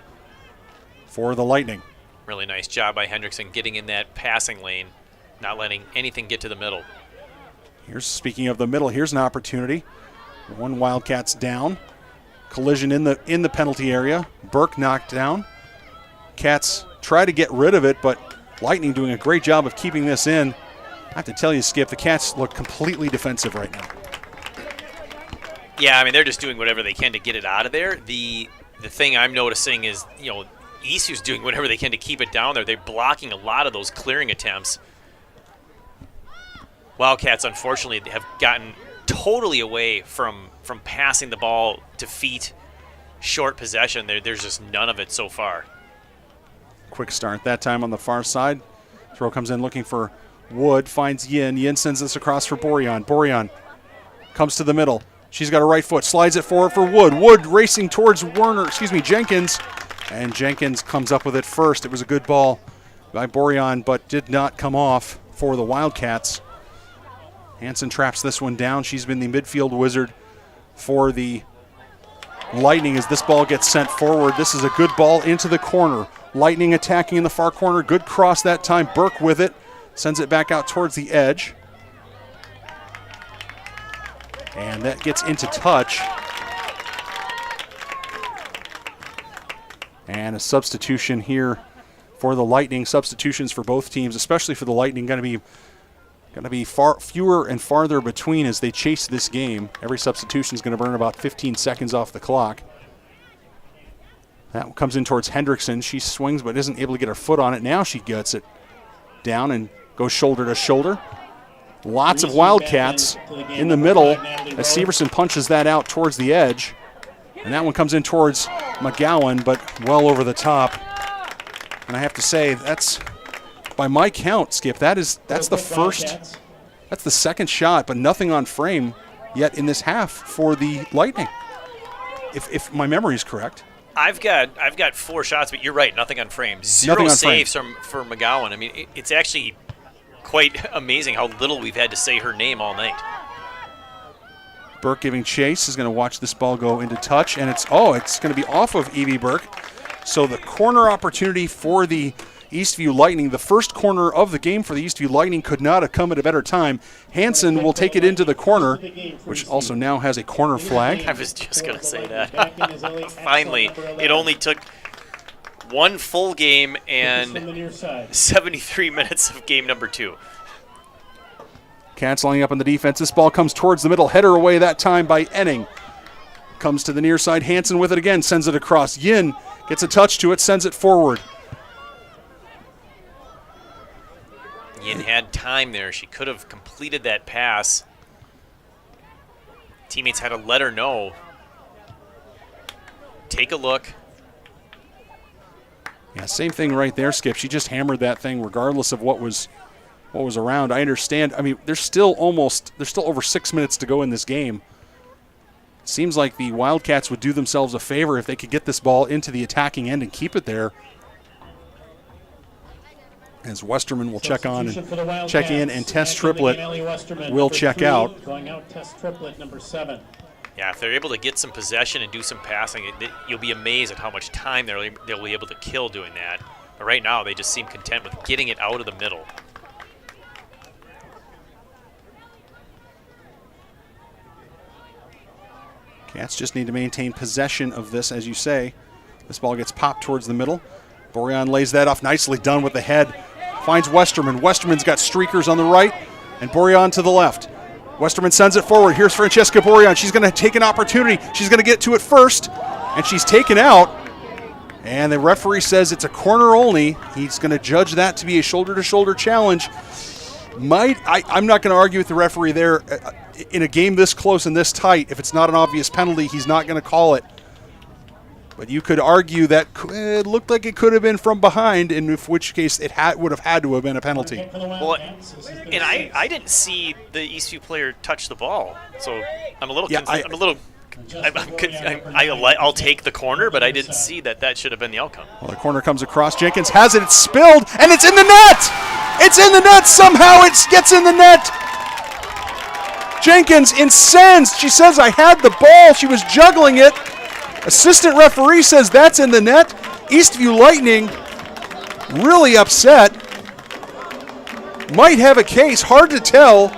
for the Lightning. Really nice job by Hendrickson getting in that passing lane, not letting anything get to the middle. Here's, speaking of the middle, here's an opportunity. One Wildcats down. Collision in the penalty area. Burke knocked down. Cats try to get rid of it, but Lightning doing a great job of keeping this in. I have to tell you, Skip, the Cats look completely defensive right now. Yeah, I mean, they're just doing whatever they can to get it out of there. The thing I'm noticing is, you know, Eastview's doing whatever they can to keep it down there. They're blocking a lot of those clearing attempts. Wildcats, unfortunately, have gotten totally away from passing the ball to feet, short possession. There's just none of it so far. Quick start that time on the far side. Throw comes in looking for Wood, finds Yin. Yin sends this across for Borean. Borean comes to the middle. She's got a right foot, slides it forward for Wood. Wood racing towards Jenkins. And Jenkins comes up with it first. It was a good ball by Borean, but did not come off for the Wildcats. Hansen traps this one down. She's been the midfield wizard for the Lightning as this ball gets sent forward. This is a good ball into the corner. Lightning attacking in the far corner. Good cross that time. Burke with it. Sends it back out towards the edge. And that gets into touch. And a substitution here for the Lightning. Substitutions for both teams, especially for the Lightning, going to be far fewer and farther between as they chase this game. Every substitution is going to burn about 15 seconds off the clock. That comes in towards Hendrickson. She swings but isn't able to get her foot on it. Now she gets it down and goes shoulder to shoulder. Lots of Wildcats in the middle as Severson punches that out towards the edge. And that one comes in towards McGowan, but well over the top. And I have to say, that's, by my count, Skip, that's the first, that's the second shot, but nothing on frame yet in this half for the Lightning, if my memory is correct. I've got 4 shots, but you're right, nothing on frame. Zero saves for McGowan. I mean, it's actually quite amazing how little we've had to say her name all night. Burke giving chase, is going to watch this ball go into touch, and it's going to be off of Evie Burke. So the corner opportunity for the Eastview Lightning, the first corner of the game for the Eastview Lightning, could not have come at a better time. Hansen will take it into the corner, which also now has a corner flag. I was just going to say that. Finally, it only took one full game and 73 minutes of game number 2. Cats lining up on the defense. This ball comes towards the middle. Header away that time by Enning. Comes to the near side. Hansen with it again. Sends it across. Yin gets a touch to it. Sends it forward. Yin had time there. She could have completed that pass. Teammates had to let her know. Take a look. Yeah, same thing right there, Skip. She just hammered that thing regardless of what was around. I understand. I mean, there's still over 6 minutes to go in this game. It seems like the Wildcats would do themselves a favor if they could get this ball into the attacking end and keep it there. As Westerman will check in, and Tess Triplett will check out. Going out, Tess Triplett, number 7. Yeah, if they're able to get some possession and do some passing, you'll be amazed at how much time they'll be able to kill doing that. But right now, they just seem content with getting it out of the middle. Cats just need to maintain possession of this, as you say. This ball gets popped towards the middle. Borean lays that off. Nicely done with the head. Finds Westerman. Westerman's got streakers on the right and Borean to the left. Westerman sends it forward. Here's Francesca Borean. She's going to take an opportunity. She's going to get to it first, and she's taken out. And the referee says it's a corner only. He's going to judge that to be a shoulder-to-shoulder challenge. I'm not going to argue with the referee there. In a game this close and this tight, if it's not an obvious penalty, he's not going to call it. But you could argue that it looked like it could have been from behind, in which case it would have had to have been a penalty. Well, and I didn't see the Eastview player touch the ball, so I'm a little. I'll take the corner, but I didn't see that should have been the outcome. Well, the corner comes across. Jenkins has it. It's spilled, and it's in the net. It's in the net somehow. It gets in the net. Jenkins incensed. She says, "I had the ball." She was juggling it. Assistant referee says that's in the net. Eastview Lightning really upset. Might have a case, hard to tell.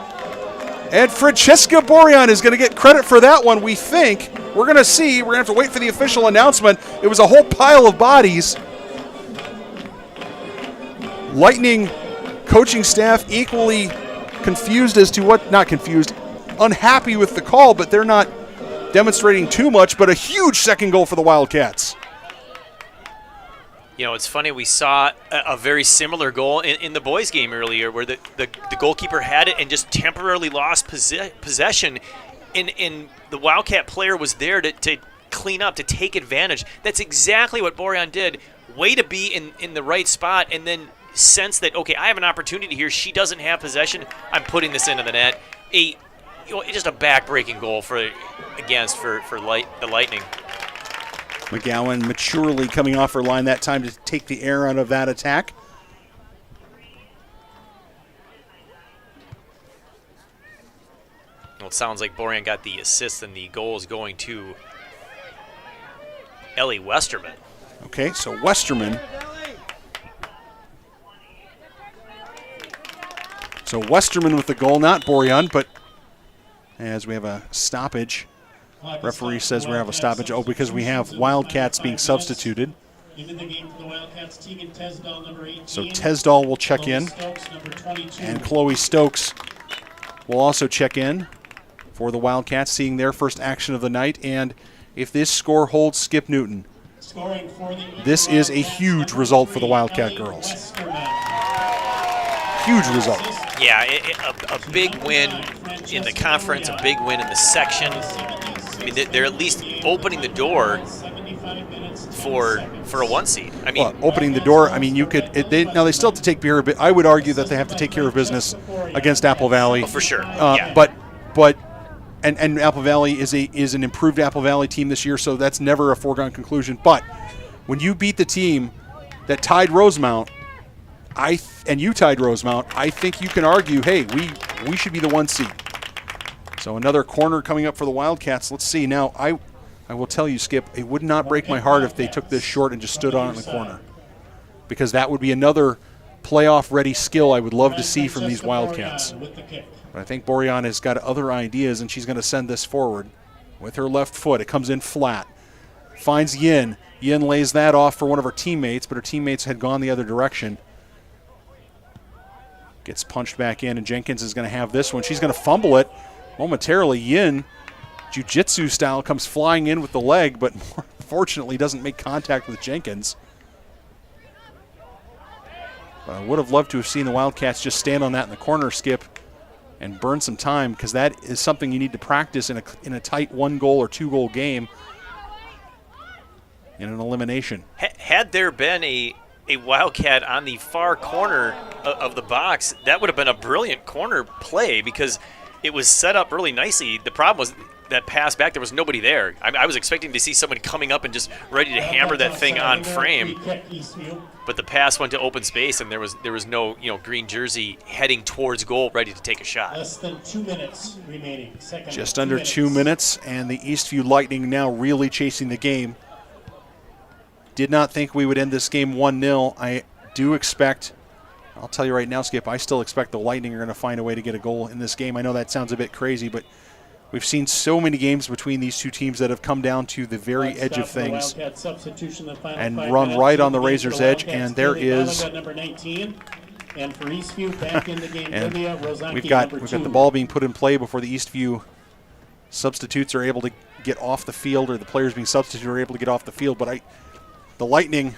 And Francesca Borjan is going to get credit for that one, we think. We're going to see. We're going to have to wait for the official announcement. It was a whole pile of bodies. Lightning coaching staff equally confused as to what, not confused, unhappy with the call, but they're not demonstrating too much, but a huge second goal for the Wildcats. You know, it's funny, we saw a very similar goal in the boys' game earlier where the goalkeeper had it and just temporarily lost possession, and the Wildcat player was there to clean up, to take advantage. That's exactly what Borjan did. Way to be in the right spot and then sense that, okay, I have an opportunity here. She doesn't have possession. I'm putting this into the net. Just a back-breaking goal for the Lightning. McGowan maturely coming off her line that time to take the air out of that attack. Well, it sounds like Borjan got the assist and the goal is going to Ellie Westerman. Okay, so Westerman. So Westerman with the goal, not Borjan, but as we have a stoppage. Referee says we have a stoppage. Oh, because we have Wildcats being substituted. So Tesdall will check in. And Chloe Stokes will also check in for the Wildcats, seeing their first action of the night. And if this score holds, Skip Newton, this is a huge result for the Wildcat girls. Huge result. Yeah, a big win in the conference, a big win in the section. I mean, they're at least opening the door for a 1 seed. I mean, well, opening the door. I mean, you could. They still have to take care of it. I would argue that they have to take care of business against Apple Valley. Oh, for sure. Yeah. But Apple Valley is an improved Apple Valley team this year, so that's never a foregone conclusion. But when you beat the team that tied Rosemount, and you tied Rosemount, I think you can argue, hey, we should be the 1 seed. So another corner coming up for the Wildcats. Let's see. Now, I will tell you, Skip, it would not break my heart if they took this short and just stood on it in the corner, because that would be another playoff-ready skill I would love to see from these Wildcats. But I think Borjan has got other ideas, and she's going to send this forward with her left foot. It comes in flat. Finds Yin. Yin lays that off for one of her teammates, but her teammates had gone the other direction. Gets punched back in, and Jenkins is going to have this one. She's going to fumble it. Momentarily, Yin, jiu-jitsu style, comes flying in with the leg, but fortunately doesn't make contact with Jenkins. But I would have loved to have seen the Wildcats just stand on that in the corner, Skip, and burn some time, because that is something you need to practice in a tight 1-goal or 2-goal game in an elimination. Had there been a Wildcat on the far corner of the box, that would have been a brilliant corner play, because it was set up really nicely. The problem was that pass back, there was nobody there. I was expecting to see someone coming up and just ready to hammer that thing on frame. But the pass went to open space, and there was no green jersey heading towards goal ready to take a shot. Less than 2 minutes remaining. Just under 2 minutes, and the Eastview Lightning now really chasing the game. Did not think we would end this game 1-0. I do expect, I'll tell you right now, Skip, I still expect the Lightning are going to find a way to get a goal in this game. I know that sounds a bit crazy, but we've seen so many games between these two teams that have come down to the very edge of things and run right on the razor's edge, and there is. And for Eastview, back in the game, and we've got the ball being put in play before the Eastview substitutes are able to get off the field, or the players being substituted are able to get off the field. But the Lightning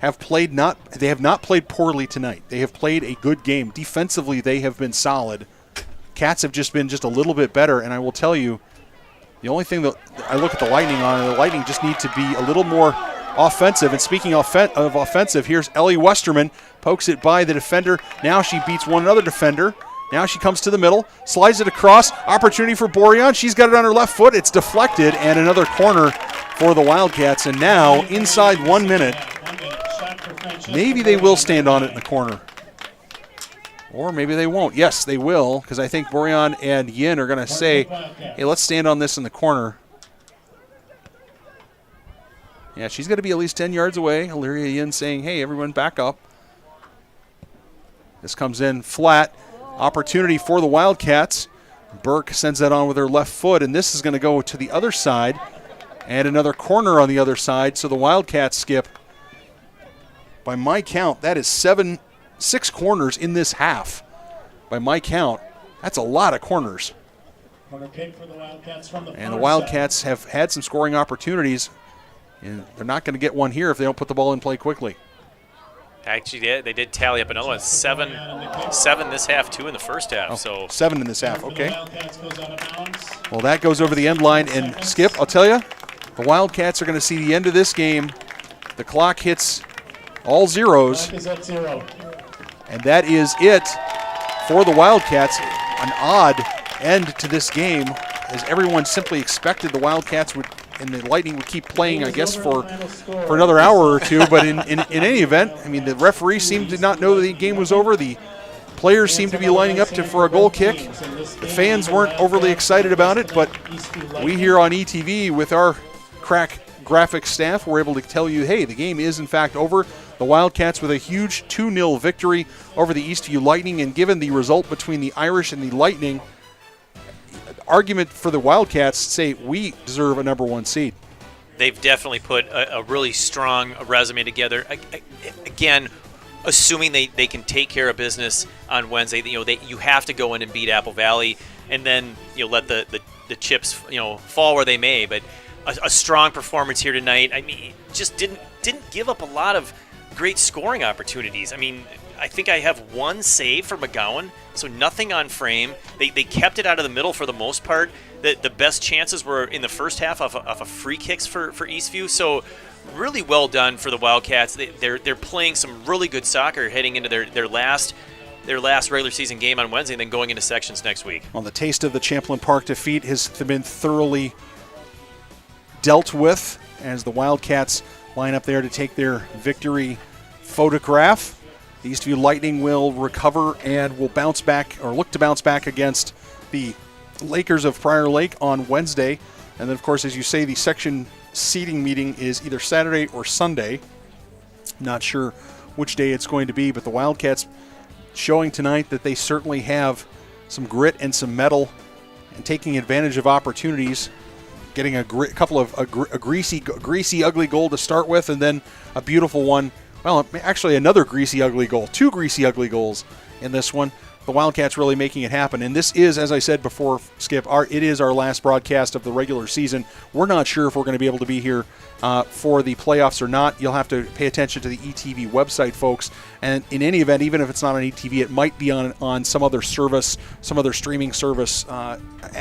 have not played poorly tonight. They have played a good game. Defensively, they have been solid. Cats have just been a little bit better, and I will tell you, The only thing that I look at the Lightning on, the Lightning just need to be a little more offensive. And speaking of offensive, here's Ellie Westerman, pokes it by the defender. Now she beats one other defender. Now she comes to the middle, slides it across, opportunity for Borean. She's got it on her left foot. It's deflected, and another corner for the Wildcats. And now, inside 1 minute, maybe they will stand on it in the corner. Or maybe they won't. Yes, they will, because I think Borean and Yin are going to say, hey, let's stand on this in the corner. Yeah, she's going to be at least 10 yards away. Illyria Yin saying, hey, everyone back up. This comes in flat. Opportunity for the Wildcats. Burke sends that on with her left foot, and this is going to go to the other side. And another corner on the other side. So the Wildcats, Skip, by my count, that is 6 corners in this half. By my count, that's a lot of corners. Corner kick for the Wildcats from the and the Wildcats have had some scoring opportunities, and they're not going to get one here if they don't put the ball in play quickly. Actually, they did tally up another one. Seven this half, 2 in the first half. Oh, so 7 in this half, okay. Well, that goes over the end line, and Skip, I'll tell you, the Wildcats are going to see the end of this game. The clock hits all zeros. Clock is at 0. And that is it for the Wildcats. An odd end to this game, as everyone simply expected the Wildcats would, and the Lightning would keep playing, I guess, for another hour or two. But in any event, I mean, the referee seemed to not know the game was over. The players seemed to be lining up for a goal kick. The fans weren't overly excited about it, but we here on ETV with our crack graphics staff were able to tell you, hey, the game is in fact over. The Wildcats with a huge 2-0 victory over the Eastview Lightning, and given the result between the Irish and the Lightning, argument for the Wildcats say we deserve a number 1 seed. They've definitely put a really strong resume together. Again, assuming they can take care of business on Wednesday, you have to go in and beat Apple Valley, and then let the chips fall where they may. But a strong performance here tonight. I mean, just didn't give up a lot of great scoring opportunities. I mean, I think I have 1 save for McGowan, so nothing on frame. They kept it out of the middle for the most part. The best chances were in the first half off of free kicks for Eastview. So really well done for the Wildcats. They're playing some really good soccer heading into their last regular season game on Wednesday, and then going into sections next week. Well, the taste of the Champlain Park defeat has been thoroughly dealt with as the Wildcats line up there to take their victory photograph. The Eastview Lightning will recover and will bounce back, or look to bounce back, against the Lakers of Prior Lake on Wednesday. And then, of course, as you say, the section seating meeting is either Saturday or Sunday. Not sure which day it's going to be, but the Wildcats showing tonight that they certainly have some grit and some mettle and taking advantage of opportunities, getting a greasy, ugly goal to start with, and then a beautiful one. Well, actually another greasy, ugly goal. 2 greasy, ugly goals in this one. The Wildcats really making it happen. And this is, as I said before, Skip, it is our last broadcast of the regular season. We're not sure if we're going to be able to be here for the playoffs or not. You'll have to pay attention to the ETV website, folks. And in any event, even if it's not on ETV, it might be on some other service, some other streaming service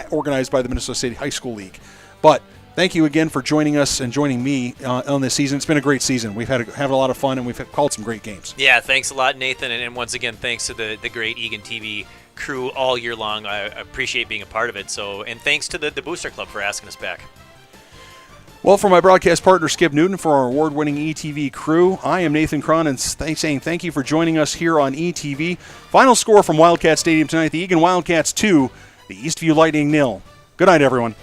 organized by the Minnesota State High School League. But thank you again for joining us and joining me on this season. It's been a great season. We've had a lot of fun, and we've called some great games. Yeah, thanks a lot, Nathan. And once again, thanks to the great Eagan TV crew all year long. I appreciate being a part of it. And thanks to the Booster Club for asking us back. Well, for my broadcast partner, Skip Newton, for our award-winning ETV crew, I am Nathan Cron, and saying thank you for joining us here on ETV. Final score from Wildcat Stadium tonight, the Eagan Wildcats 2, the Eastview Lightning 0. Good night, everyone.